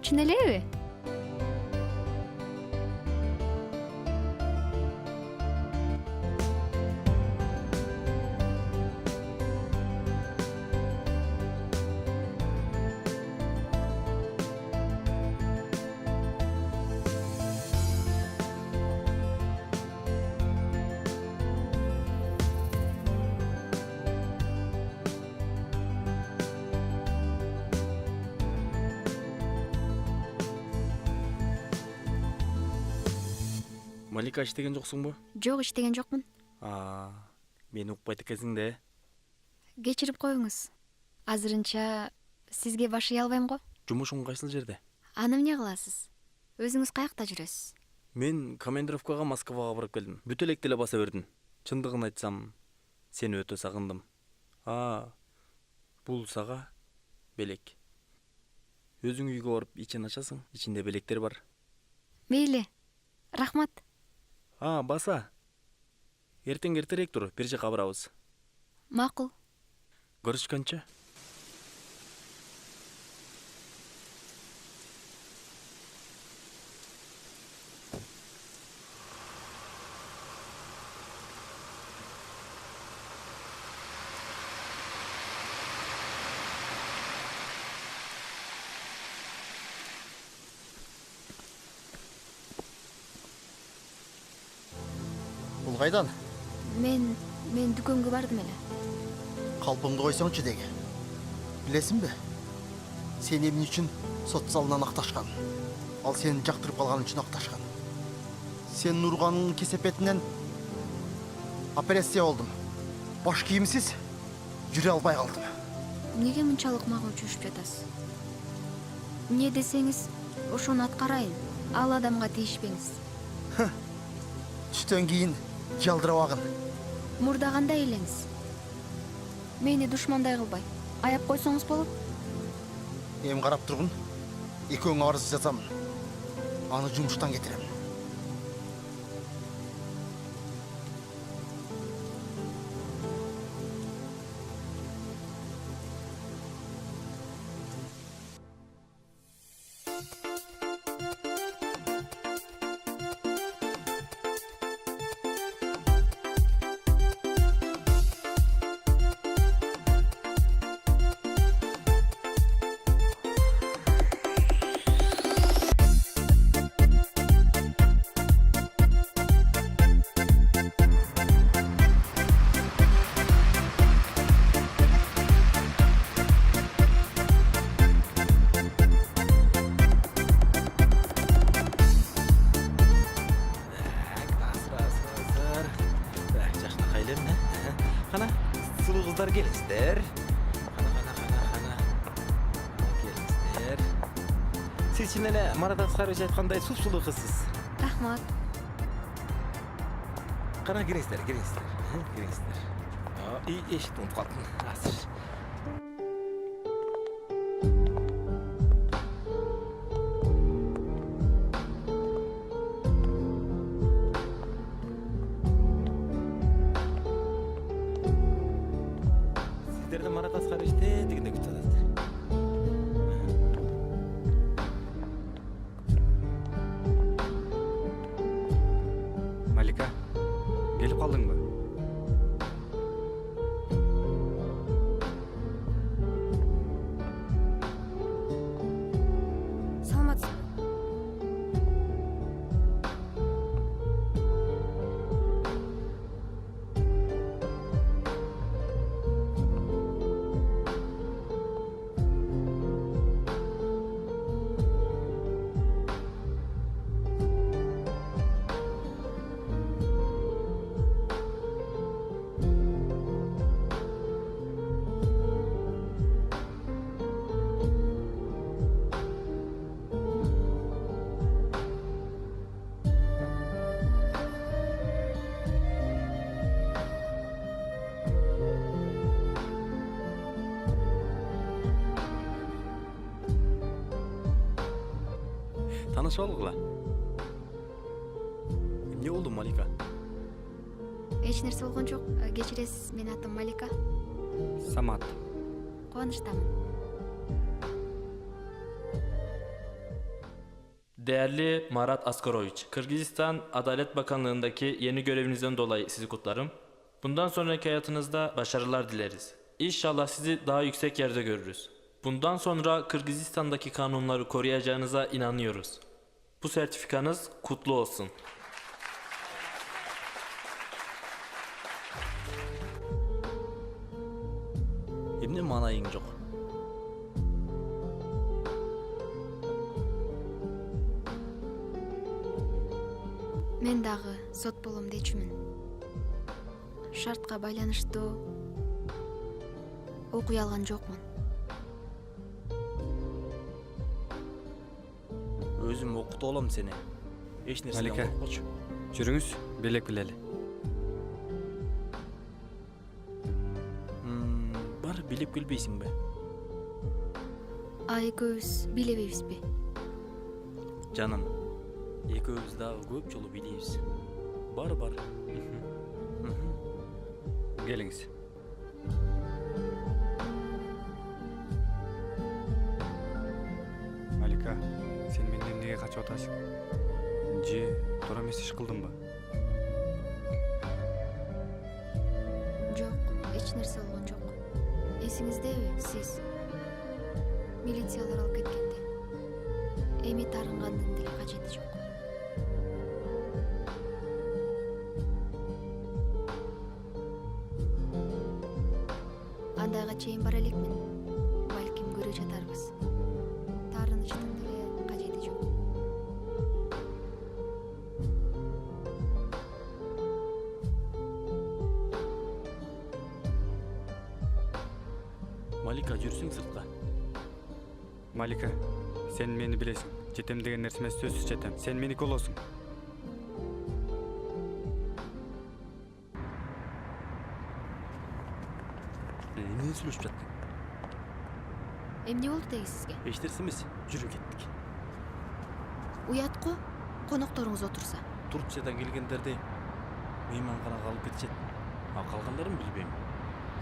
Чын элеби? Малика иштеген жоксуңбу? Жок, иштеген жокмун. Мени укпайт экенсиң да. Кечирип коюңуз. Азырынча сизге башый албайм го. Жумушуң кайсыл жерде? Аны эмне кыласыз? Өзүңүз каякта жүрөсүз? Мен командировкага Москвага барып келдим. Бүт электи эле баса бердим. Чындыгын айтсам, сени өтө сагындым. Бул сага белек. Өзүң үйгө барып ичин ачасың, ичинде белектер бар. Мейли. Рахмат. Баса. Эртең эртерээк тур, бир жака барабыз. Макул. Көрүшкөнчө. Бул кайдан? Мен дүкөнгө бардым эле. Калпыңды койсоңчу деги. Билесиңби? Сен эмне үчүн сот залынан акташкан? Ал сени жактырып калган үчүн акташкан. Сен Нурганын кесепетинен операция болдум. Баш кийимсиз жүрө албай калдым. Эмнеге мынчалык мага учушуп жатасыз? Эмне десеңиз, ошону аткарайын. Ал адамга тийишпеңиз. Түштөн кийин жалдырабагын. Мурдагандай элеңиз. Мени душмандай кылбай, аяп койсоңуз болот. Эми карап тургун. Экөөңө арыз жазамын. Аны жумуштан кетирем. Кана, сулуу кыздар келесиздер. Кана. Келесиздер. Сиз чын эле Марат Аскарович айткандай сулуу кызсыз. Рахмат. Кана кириңиздер. Эшикти унутуп калдым. Азыр. Сиздерди Марат Аскарович тетигинде күтүп атат. Малика, келип калдыңбы? Саламатсыз. Танышып алгыла. Эмне болду, Малика? Эч эч нерсе болгон жок. Кечиресиз, менин атым Малика. Самат. Кубанычтамын. Değerli Marat Askarovich, Kırgızistan Adalet Bakanlığındaki yeni görevinizden dolayı sizi kutlarım. Bundan sonraki hayatınızda başarılar dileriz. İnşallah sizi daha yüksek yerde görürüz. Bundan sonra Kırgızistan'daki kanunları koruyacağınıza inanıyoruz. Bu sertifikanız kutlu olsun. Эмне маанайың жок? Мен дагы сот болом дечүмүн. Шартка байланыштуу окуй алган жокмун. Өзүм окутуп алам сени. Эч нерседен Малика, коркпочу. жүрүңүз, белек билели. Бар билеп келбейсиңби? Экөөбүз билебейбизби? Жаным, экөөбүз дагы көп жолу билебиз. Бар. Келиңиз. Малика, сен менден эмнеге качып атасың? Же туура эмес иш кылдымбы? Жок, эч нерсе болгон жок. Эсиңиздеби, сиз милициялар алып кеткенде эми тарынгандын деле кажети жок. Андайга чейин бара элекмин. Балким көрө жатарбыз. Тарынычтын деле кажети жок. Малика, жүрсүң сыртка. Малика, сен мени билесиң. Жетем деген нерсеме сөзсүз жетем. Сен меники болосуң. Эмне сүйлөшүп жаттың? Эмне болду деги сизге? Эч нерсе эмес, жүрүп кеттик. Уят го, конокторуңуз отурса. Турциядан келгендерди мейманканага алып кетишет. А калгандарын билбейм.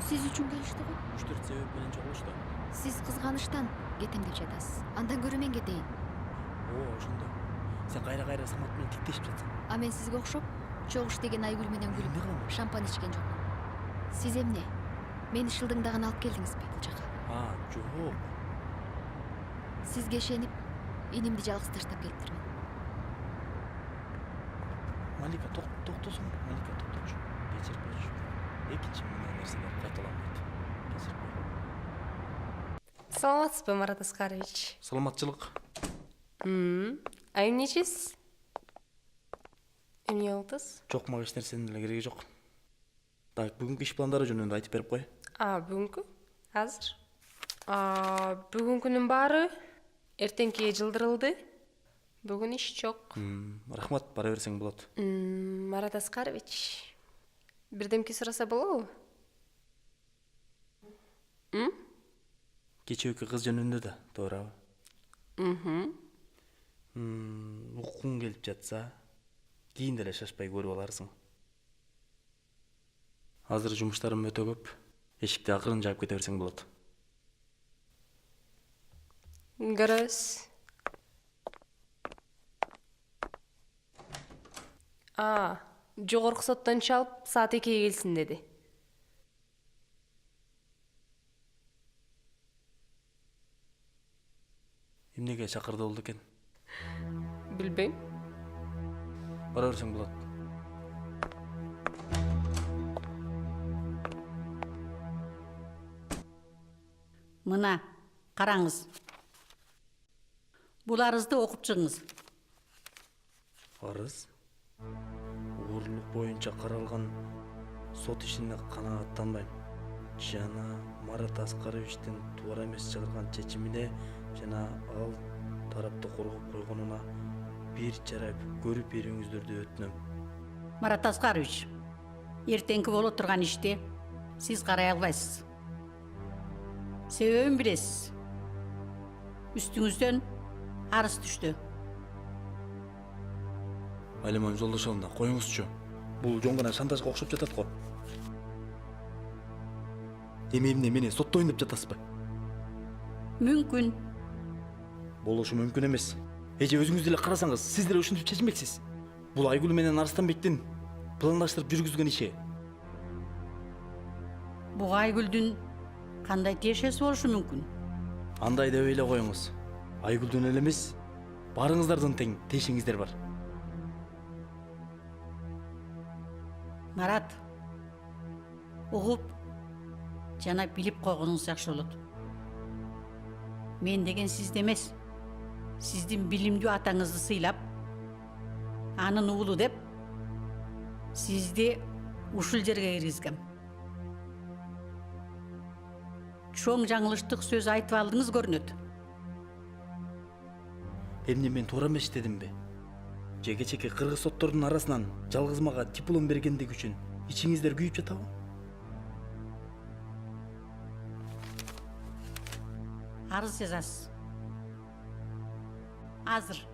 Сиз үчүн келишти го? 3-4 себеп менен чогулушту. Сиз кызганычтан кетем деп жатасыз. Андан көрө мен кетейин. Ошондо. Сен кайра Самат менен тиктешип жатсың. А мен сизге окшоп, чогуш деген Айгүл менен күлүп, шампан ичкен жокмун. Сиз эмне? Мени шылдыңдаган алып келдиңизби бул жака? Жок. Сизге ишенип, инимди жалгыз таштап келиптирмин. Малика, токтосуң. Малика, токточу. Кечирип койчу. Экинчи мындай нерселер кайталанбайт. Кечирип кой. Саламатсызбы, Марат Аскарович? Саламатчылык. А эмнечисиз? Эмне болдуз? Жок, мага эч нерсенин деле кереги жок. Так, бүгүнкү иш пландары жөнүндө айтып берип кой. Бүгүнкү? Азыр. Бүгүнкүнүн баары эртеңкиге жылдырылды. Бүгүн иш жок. Рахмат, бара берсең болот. Марат Аскарович, бирдемке сураса болобу? Кечээки кыз жөнүндө да, туурабы? Уккуң келип жатса, кийин деле шашпай көрүп аларсың. Азыр жумуштарым өтө көп. Эшикти акырын жаап кете берсең болот. Көрөбүз. Жогорку соттон чалып, саат 2-ге келсин деди. Эмнеге чакырды болду экен? Билбейм. Бара берсең болот. Мына, караңыз. Бул арызды окуп чыгыңыз. Арыз? Угурлук боюнча каралган сот ишине канааттанбайм. Жана Марат Аскаровичтин туура эмес чыгарган чечимине жана ал тарапты коргоп койгонуна бир жарап көрүп берүүңүздөрдү өтүнөм. Марат Аскарович, эртеңки боло турган ишти сиз карай албайсыз. Себебин билесиз. Үстүңүздөн арыз түштү. Алиман Жолдошовна, коюңузчу. Бул жөн гана шантажга окшоп жатат го. Эми эмне мени соттойн деп жатасызбы? Мүмкүн. Болушу мүмкүн эмес. Эже өзүңүз деле карасаңыз, сиз деле ушинтип чечмексиз. Бул Айгүл менен Арыстанбектин пландаштырып жүргүзгөн иши. Буга Айгүлдүн кандай тиешеси болушу мүмкүн? Андай деп эле коюңуз. Айгүлдүн эле эмес, баарыңыздардын тең тиешеңиздер бар. Марат, угуп жана билип койгонуңуз жакшы болот. Мен деген сизди эмес, сиздин билимдүү атаңызды сыйлап, анын уулу деп сизди ушул жерге киргизгем. Чоң жаңылыштык сөз айтып алдыңыз көрүнөт. Эмне мен туура эмес дедимби? Же кечеки кыргыз соттордун арасынан жалгыз мага диплом бергендиги үчүн ичиңиздер күйүп жатабы? Арыз жазасыз. Азыр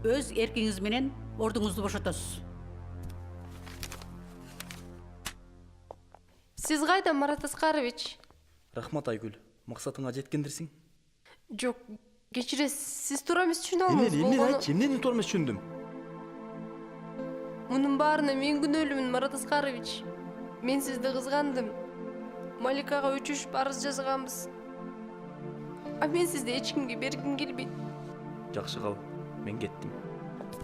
өз эркиңиз менен ордуңузду бошотосуз. Сиз кайда, Марат Аскарович? Рахмат Айгүл, максатыңа жеткендирсиң? Жок, кечиресиз, сиз туура эмес түшүнүп алдыңыз. Эмнени туура эмес түшүндүм? Мунун баарына мен күнөөлүүмүн, Марат Аскарович. Мен сизди кызгандым. Маликага өчүшүп арыз жазганбыз. А мен сизди эч кимге бергим келбейт. Жакшы кал, мен кеттим.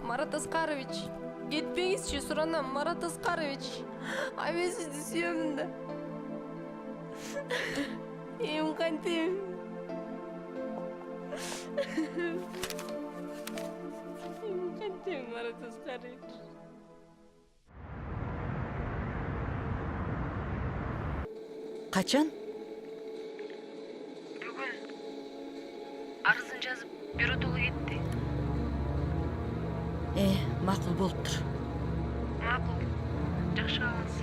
Марат Аскарович, кетпеңизчи, суранам, Марат Аскарович. А мен сизди сүйөмүн да. Эм кантем. Эм кантем, Марат Аскарович. Качан? Бүгүн арызын жазып бюротолу кетти. Макул болуптур. Макул. Жакшы калыңыз.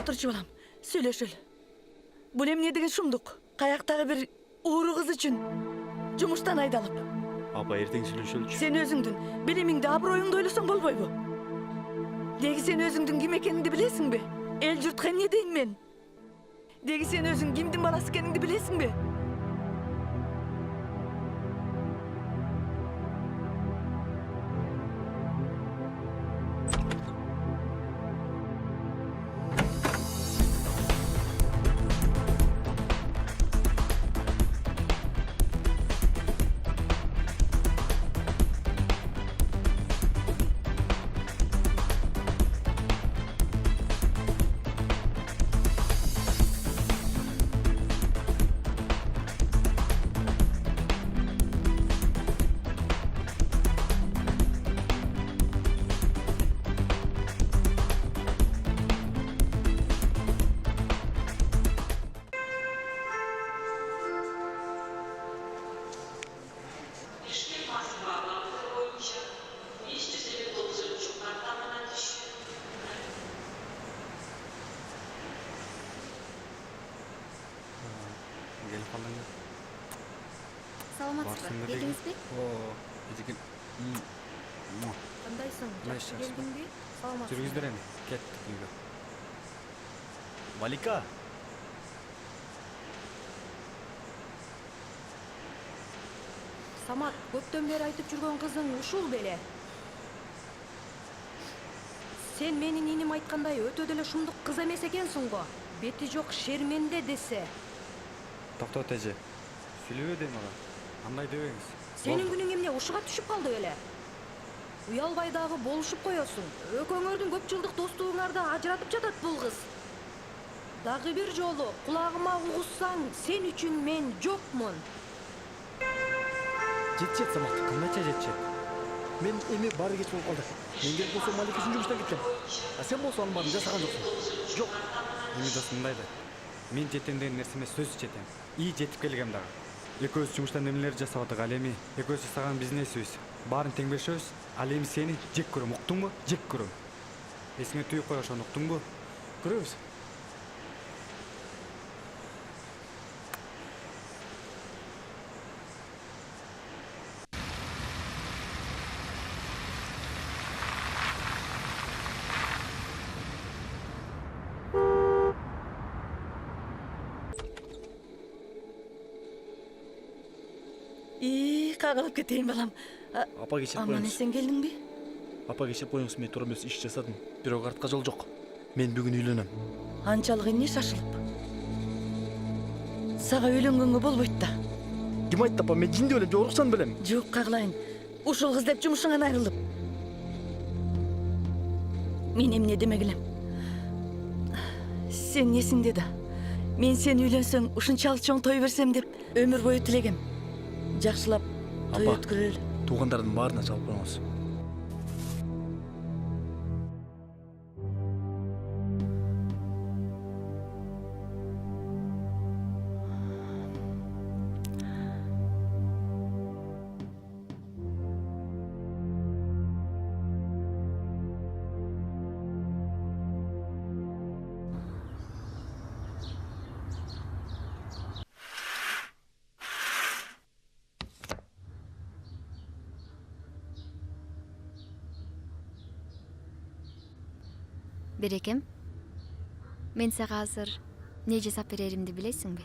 Отурчу балам, сүйлөшөлү. Бул эмне деген шумдук? Каяктагы бир ууру кыз үчүн жумуштан айдалып. Апа, эртең сүйлөшөлүчү. Сен өзүңдүн билимиңди, аброюңду ойлосоң болбойбу? Деги сен өзүңдүн ким экениңди билесиңби? Эл журтка эмне дейм мен? Деги сен өзүң кимдин баласы экениңди билесиңби? Саламатсызбы? Келдиңизби? Кандайсың? Жакшы келдиңби? Саламатсызбы? Жүргүздөр эми, кеттик үйгө. Малика. Самат, көптөн бери айтып жүргөн кызың ушул беле? Сен менин иним айткандай өтө деле шумдук кыз эмес экенсиң го. Бети жок шерменде десе. Токтот эже. Сүйлөбө дейм ага. Андай дебеңиз. Сенин күнүң эмне ушуга түшүп калды беле? Уялбай дагы болушуп коесуң. Экөөңөрдүн көп жылдык достугуңарды ажыратып жатат бул кыз. Дагы бир жолу кулагыма угузсаң, сен үчүн мен жокмун. Жетчет, Самат, кандайча жетчет? Мен эми баары кеч болуп калды. Мен керек болсо Малика үчүн жумуштан кеткем. А сен болсо анын баарын жасаган жоксуң. Жок. Эми дос мындай да. Мен жетем деген нерсе эмес, сөз жетем. И жетип келгем дагы. экөөбүз жумуштан эмнелер жасап атык, ал эми экөөбүз жасаган бизнесибиз. Баарын тең беришебиз. Ал эми сени жек көрөм, уктуңбу? Жек көрөм. Эсиңе түйүп кой, ошону уктуңбу? Көрөбүз. Кагылып кетейин балам. Апа кечирип Аман коюңуз. эсен келдиңби? Апа кечирип коюңуз, мен туура эмес иш жасадым. Бирок артка жол жок. Мен бүгүн үйлөнөм. Анчалык эмне шашылып? Сага үйлөнгөнгө болбойт да. Ким айтты апа, мен жинди белем, же уруксан белем? Жок, кагылайын. Ушул кыз деп жумушуңан айрылып. Мен эмне демек элем? Сен эсиңде да. Мен сен үйлөнсөң, ушунчалык чоң той берсем деп өмүр бою тилегем. Жакшылап той Апа, өткөрөлү. туугандардын баарына чалып коюңуз. Берекем, мен сага азыр не жасап береримди билесиңби?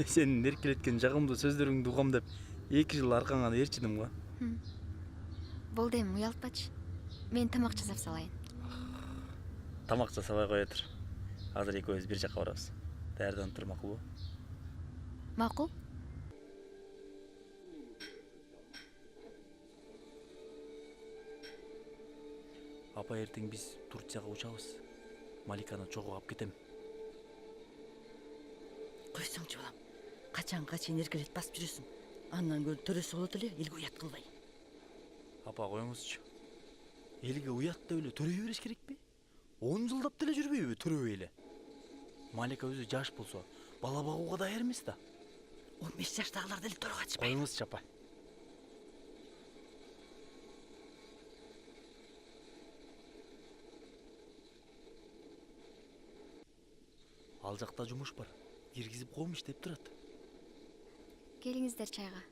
Сенин эркелеткен жагымдуу сөздөрүңдү угам деп 2 жыл аркаңан ээрчидим го. Болду эми, уялтпачы. Мен тамак жасап салайын. Тамак жасабай кое тур. Азыр экөөбүз бир жака барабыз. Даярданып тур, макулбу? Макул? Апа, эртең биз Турцияга учабыз. Маликаны чогуу алып кетем. Койсоңчу балам. Качанга чейин эркелет басып жүрөсүң. Андан көрө төрөсү болот эле, элге уят кылбай. Апа, коюңузчу. Элге уят деп эле төрөй бериш керекпи? 10 жылдап деле жүрбөйбү төрөбөй эле? Малика өзү жаш болсо, бала багууга даяр эмес да. 15 жаштагылар деле төрөгө катышпайт. Коюңузчу апа. Ал жакта жумуш бар. Киргизип коомуш деп турат. Келиңиздер чайга.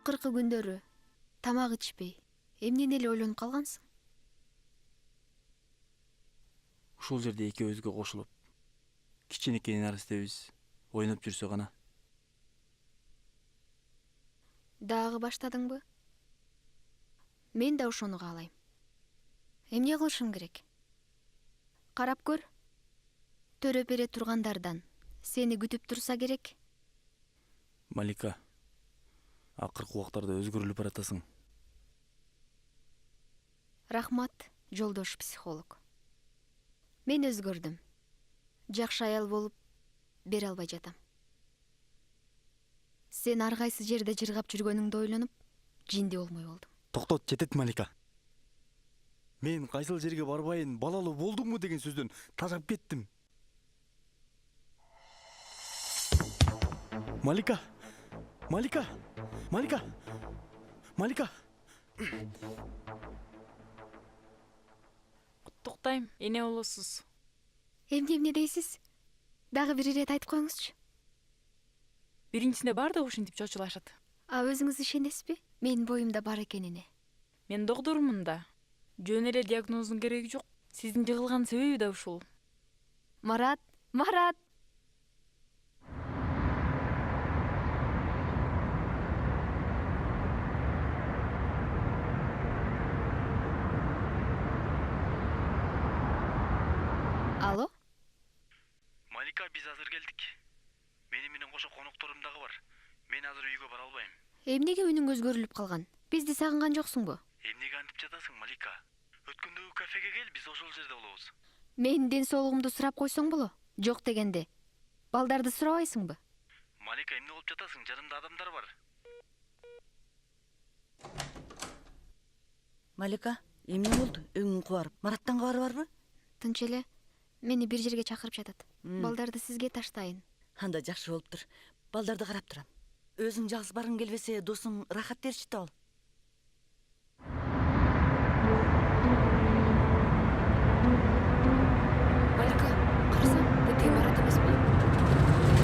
акыркы күндөрү тамак ичпей эмнени эле ойлонуп калгансың? Ушул жерде экөөбүзгө кошулуп кичинекей нерсебиз ойноп жүрсөк гана. Дагы баштадыңбы? Мен да ошону каалайм. Эмне кылышым керек? Карап көр. Төрөп бере тургандардан сени күтүп турса керек. Малика, акыркы убактарда өзгөрүлүп баратасың. Рахмат, жолдош психолог. Мен өзгөрдүм. Жакшы аял болуп бере албай жатам. Сен ар кайсы жерде жыргап жүргөнүңдү ойлонуп, жинди болмой болдум. Токтот, жетет Малика. Мен кайсыл жерге барбайын, балалуу болдуңбу деген сөздөн тажап кеттим. Малика! Малика! Малика! Малика! Куттуктайм, эне болосуз. Эмне дейсиз? Дагы бир ирет айтып коюңузчу. Биринчисинде баардыгы ушинтип чочулашат. А өзүңүз ишенесизби? Менин боюмда бар экенине. Мен доктормун да. Жөн эле диагноздун кереги жок. Сиздин жыгылган себеби да ушул. Марат! Марат! Алло? Малика, биз азыр келдик. Менин кошо конокторум дагы бар. Мен азыр үйгө бара албайм. Эмнеге үнүң өзгөрүлүп калган? Бизди сагынган жоксуңбу? Эмнеге антип жатасың, Малика? Өткөндөгү кафеге кел, биз ошол жерде болобуз. Менин ден соолугумду сурап койсоң боло? Жок дегенде. Балдарды сурабайсыңбы? Малика, эмне болуп жатасың? Жанымда адамдар бар. Малика, эмне болду? Өңүң кубарып. Мараттан кабар барбы? Тынч эле. Мени бир жерге чакырып жатат. Балдарды сизге таштайын. Анда жакшы болуптур. Балдарды карап турам. Өзүң жалгыз баргың келбесе, досуң рахат берчи да ал. Малика, карасам, бул тең Марат эмесби?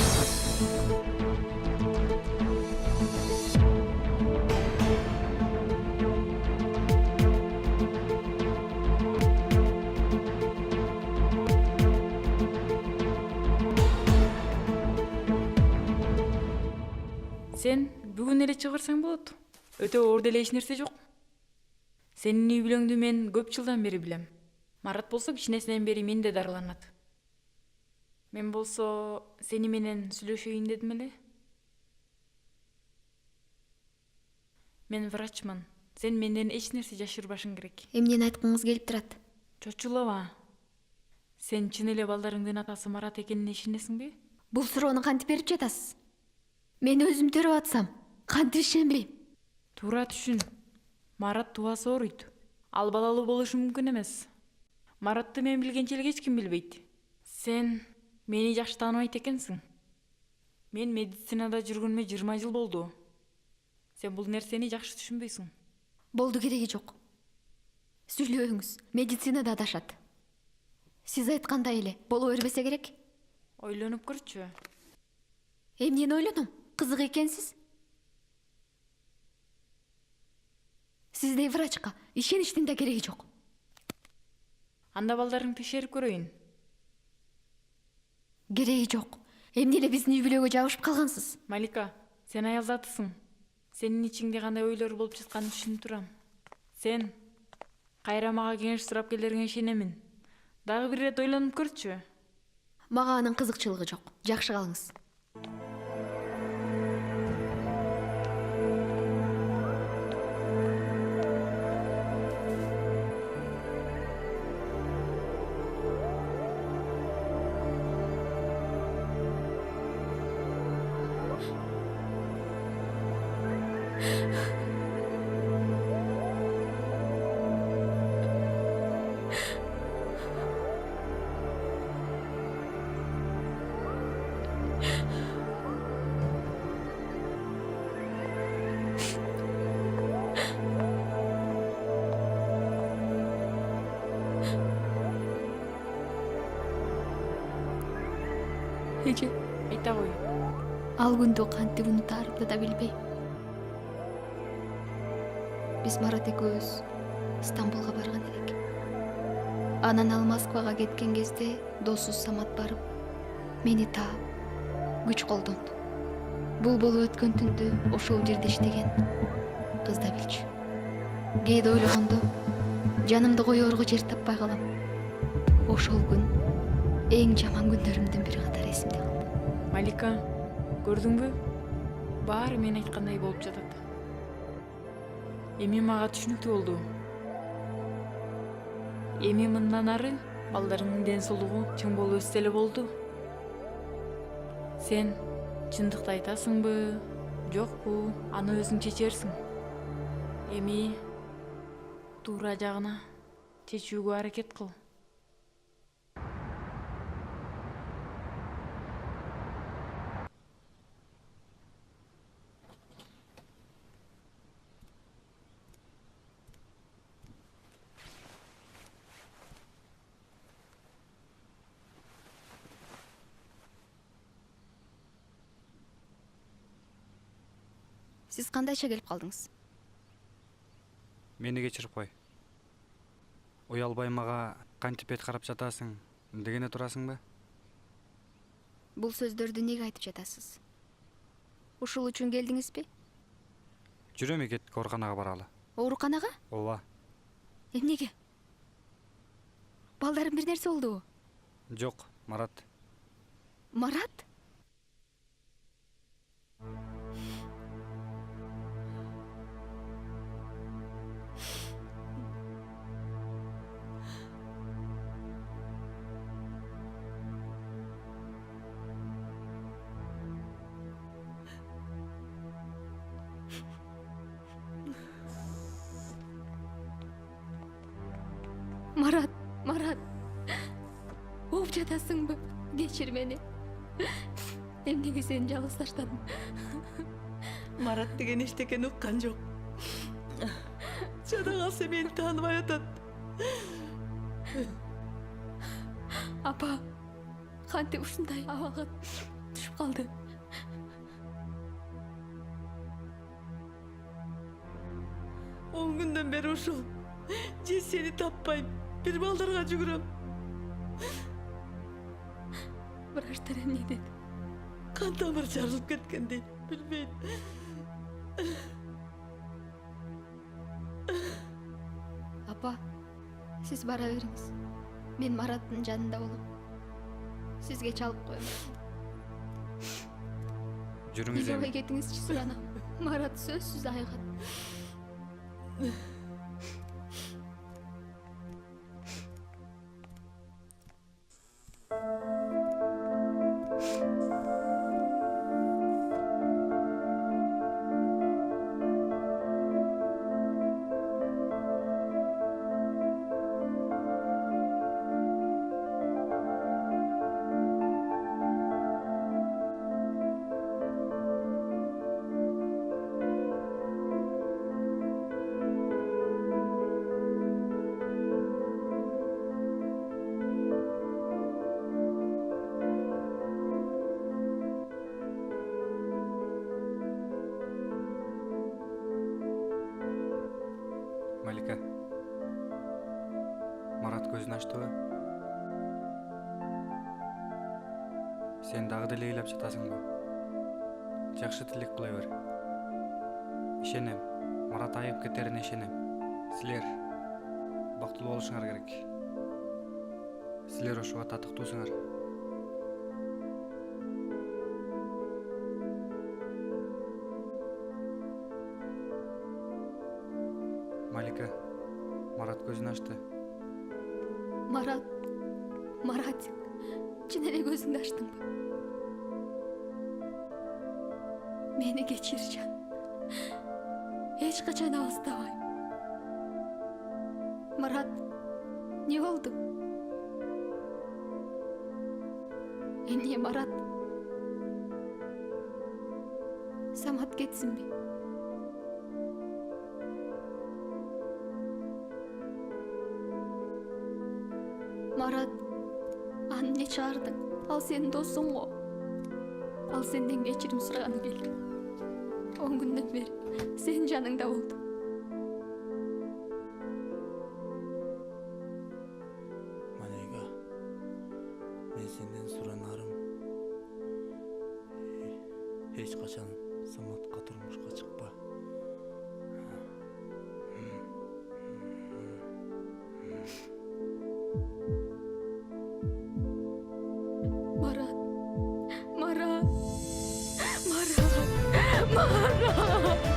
Сен бүгүн эле чыгарсаң болот. Өтө оор деле эч нерсе жок. Сенин үй бүлөңдү мен көп жылдан бери билем. Марат болсо кичинесинен бери менде дарыланат. Мен болсо сени менен сүйлөшөйүн дедим эле. Мен врачмын. Сен менден эч нерсе жашырбашың керек. Эмнени айткыңыз келип турат? Чочулаба. Сен чын эле балдарыңдын атасы Марат экенине ишенесиңби? Бул суроону кантип берип жатасыз? Мен өзүм төрөп атсам, кантип ишенбейм? Туура түшүн. Марат тубасы ооруйт. Ал балалуу болушу мүмкүн эмес. Маратты мен билгенче эч ким билбейт. Сен мени жакшы тааныбайт экенсиң. Мен медицинада жүргөнүмө 20 жыл болду. Сен бул нерсени жакшы түшүнбөйсүң. Болду, кереги жок. Сүйлөбөңүз, медицинада адашат. Сиз айткандай эле боло бербесе керек. Ойлонуп көрчү. Эмнени ойлоном? Кызык экенсиз. Сиздей врачка ишеништин да кереги жок. Анда балдарың текшерип көрөйүн. Кереги жок. Эмне эле биздин үй бүлөгө жабышып калгансыз? Малика, сен аял затысың. Сенин ичиңде кандай ойлор болуп жатканын түшүнүп турам. Сен кайра мага кеңеш сурап келериңе ишенемин. Дагы бир ирет ойлонуп көрчү. Мага анын кызыкчылыгы жок. Жакшы калыңыз. Эже, Айта кой. ал күндү кантип унутаарымды да билбейм. биз Марат экөөбүз Стамбулга барган элек. Анан ал Москвага кеткен кезде досу Самат барып, мени таап, күч колдонду. Бул болуп өткөн түндө ошол жерде иштеген кыз да билчү. Кээде ойлогондо жанымды коерго жер таппай калам. Ошол күн эң жаман күндөрүмдүн бири катары эсимде калды. Малика, көрдүңбү? Баары мен айткандай болуп жатат. Эми мага түшүнүктүү болду. Эми мындан ары балдарыңдын ден соолугу чың болуп өссө эле болду. Сен чындыкты айтасыңбы, жокпу, аны өзүң чечерсиң. Эми туура жагына чечүүгө аракет кыл. Сиз кандайча келип калдыңыз? Мени кечирип кой. Уялбай мага кантип бет карап жатасың, дегене турасыңбы? Бул сөздөрдү неге айтып жатасыз? Ушул үчүн келдиңизби? Жүрөм экет ооруканага баралы. Ооруканага? Ооба. Эмнеге? Балдарым бир нерсе болдубу? Жок, Марат. Марат? Марат. Ооп жатасыңбы? Кечир мени. Эмнеге сени жалгыз таштадым? Марат деген эчтекени уккан жок. Жада калса мени тааныбай атат. Апа, кантип ушундай абалга түшүп калды? Он күндөн бери ушул. Же сени таппайм, бир балдарга жүгүрөм. Врачтар эмне деди? Кан тамыр жарылып кеткен дейт, билбейм. Апа, сиз бара бериңиз. Мен Мараттын жанында болом. Сизге чалып коем. Жүрүңүз Элебей кетиңизчи суранам. Марат сөзсүз айыгат. Малика. Марат көзүн ачтыбы? Сен дагы деле ыйлап жатасыңбы? Жакшы тилек кылай бер. Ишенем. Марат айып кетерине ишенем. Силер бактылуу болушуңар керек. Силер ошого татыктуусуңар. Малика, Марат көзүн ачты. Марат, чын эле көзүңдү ачтыңбы? Мени кечир жан. Эч качан алыстабайм. Марат, не болду? Эмне Марат? Самат кетсинби? Марат, аны эмне чыгардың? Ал сенин досуң го. Ал сенден кечирим сураганы келди. 10 күндөн бери сенин жаныңда болду. сенден суранарым эч качан Саматка турмушка чыкпа. Марат, Марат, Марат, Марат.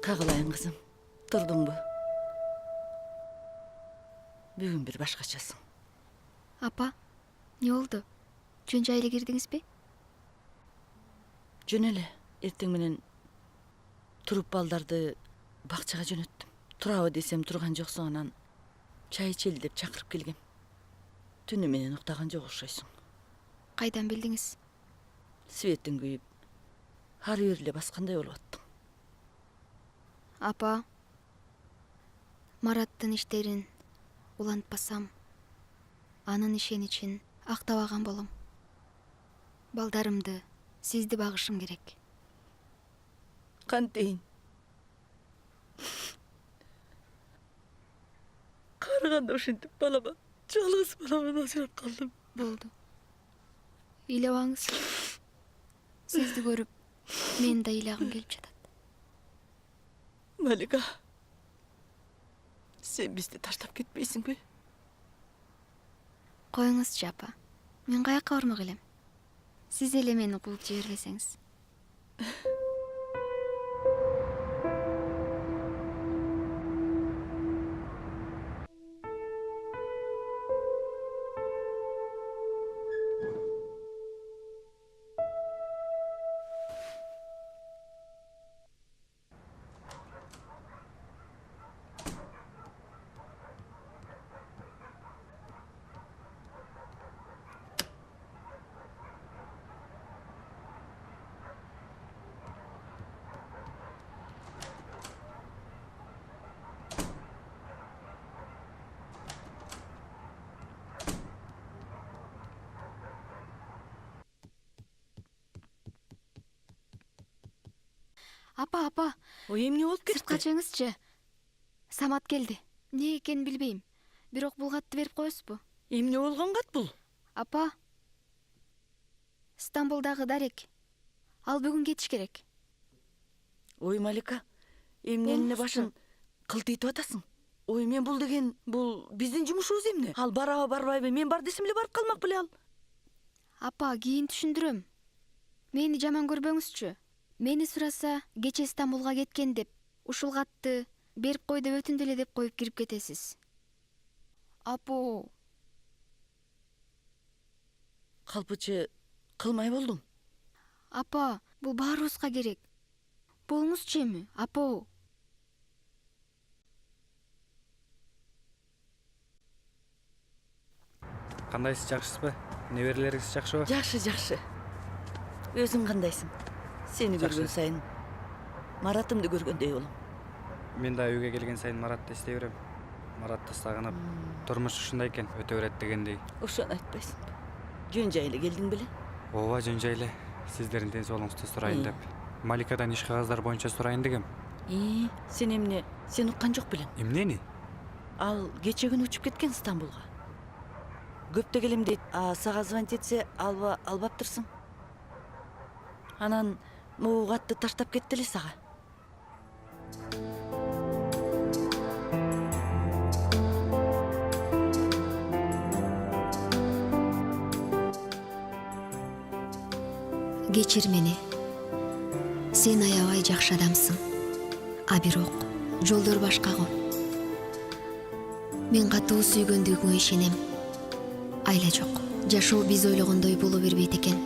Kagılayın kızım. Durdun mu? Bugün bir başkaçasın. Апа, не болду? Жөн жайлы кирдиңизби? Жөнеле. Эртең менен туруп балдарды бакчага жөнөттүм. Турабы десем турган жоксуң, анан чай ичели деп чакырып келгем. Түнү менен уктаган жок окшойсуң. Кайдан билдиңиз? Светтин күйүп, ары бери эле баскандай болуп аттың. Апа, Мараттын иштерин улантпасам, анын ишеничин актабаган болом. Балдарымды, сизди багышым керек. Кантейин? Карыганда ошентип балама, жалгыз баламан ажырап калдым. Болду. Ыйлабаңызчы. Сизди көрүп, мен да ыйлагым келип жатат. Малика, sen bizди таштап кетпейсиңби? Коюңузчу, апа. Мен каяка бармак элем? Сиз эле мени кууп жибербесеңиз. Апа. Ой, эмне болуп кетти? Сыртка чыгыңызчы. Самат келди. Не экенин билбейм. Бирок бул катты берип коесузбу? Эмне болгон кат бул? Апа. Стамбулдагы Дарек. Ал бүгүн кетиш керек. Ой, Малика, эмнени башын кылтыйтып атасың? Ой, мен бул деген, бул биздин жумушубуз эмне? Ал барабы барбайбы? Мен бар десем эле барып калмак беле ал. Апа, кийин түшүндүрөм. Мени жаман көрбөңүзчү. Мени сураса, кече Стамбулга кеткен деп, ушул катты берип кой деп өтүндү эле деп коюп кирип кетесиз. Апо. Калпычы кылмай болдуң. Апа, бул баарыбызга керек. Болуңузчу эми, апо. Кандайсыз, жакшысызбы? Неберелериңиз жакшыбы? Жакшы. Өзүң кандайсың? Сени көргөн сайын Маратымды көргөндөй болом. Мен да үйгө келген сайын Маратты эстей берем. Маратты сагынып, турмуш ушундай экен, өтө берет дегендей. Ошону айтпайсыңбы? Жөн жайлы келдиң беле? Ооба, жөн жайлы. Сиздердин ден соолугуңузду сурайын деп. Маликадан иш кагаздар боюнча сурайын дегем. Сен эмне? Сен уккан жок белең? Эмнени? Ал кече күнү учуп кеткен Стамбулга. Көптө келем дейт. Сага звонить этсе, албаптырсың. Анан могу катты таштап кетти эле сага. Кечир мени. Сен аябай жакшы адамсың. А бирок жолдор башка го. Мен катуу сүйгөндүгүңө ишенем. айла жок. Жашоо биз ойлогондой боло бербейт экен.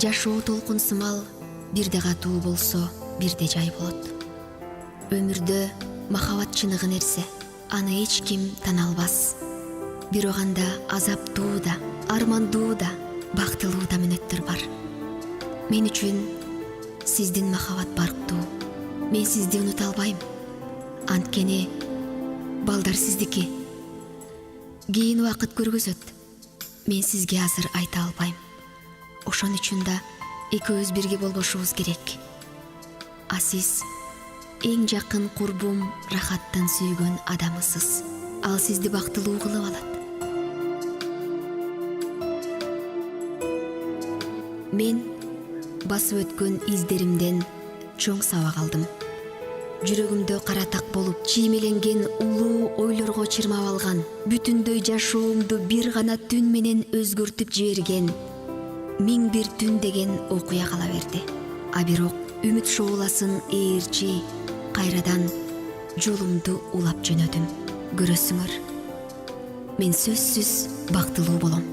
Жашоо толкун сымал, бирде катуу болсо, бирде жай болот. Өмүрдө махабат чыныгы нерсе, аны эч ким тана албас. Бирок анда азаптуу да, армандуу да, бактылуу да мүнөттөр бар. Мен үчүн сиздин махабат барктуу. Мен сизди унута албайм. Анткени балдар сиздики. Кийин убакыт көргөзөт. Мен сизге азыр айта албайм. Ошон үчүн да экөөбүз бирге болбошубуз керек. А сиз эң жакын курбум, рахаттан сүйгөн адамысыз. Ал сизди бактылуу кылып алат. Мен басып өткөн издеримден чоң сабак алдым. Жүрөгүмдө кара так болуп, чиймеленген улуу ойлорго чырмап алган, бүтүндөй жашоомду бир гана түн менен өзгөртүп жиберген миң бир түн деген окуя кала берди. А бирок үмүт шооласын ээрчи кайрадан жолумду улап жөнөдүм. Көрөсүңөр, мен сөзсүз бактылуу болом.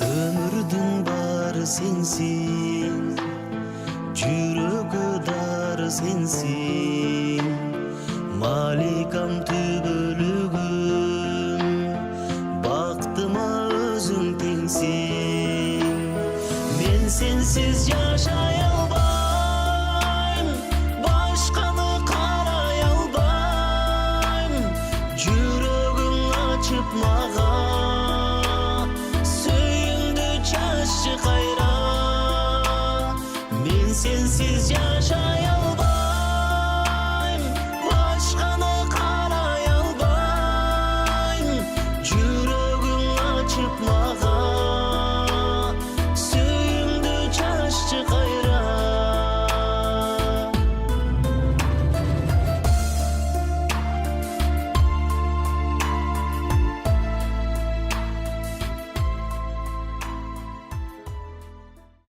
Ömürdün bari sensin, жүрөгө дар сенсин, маликам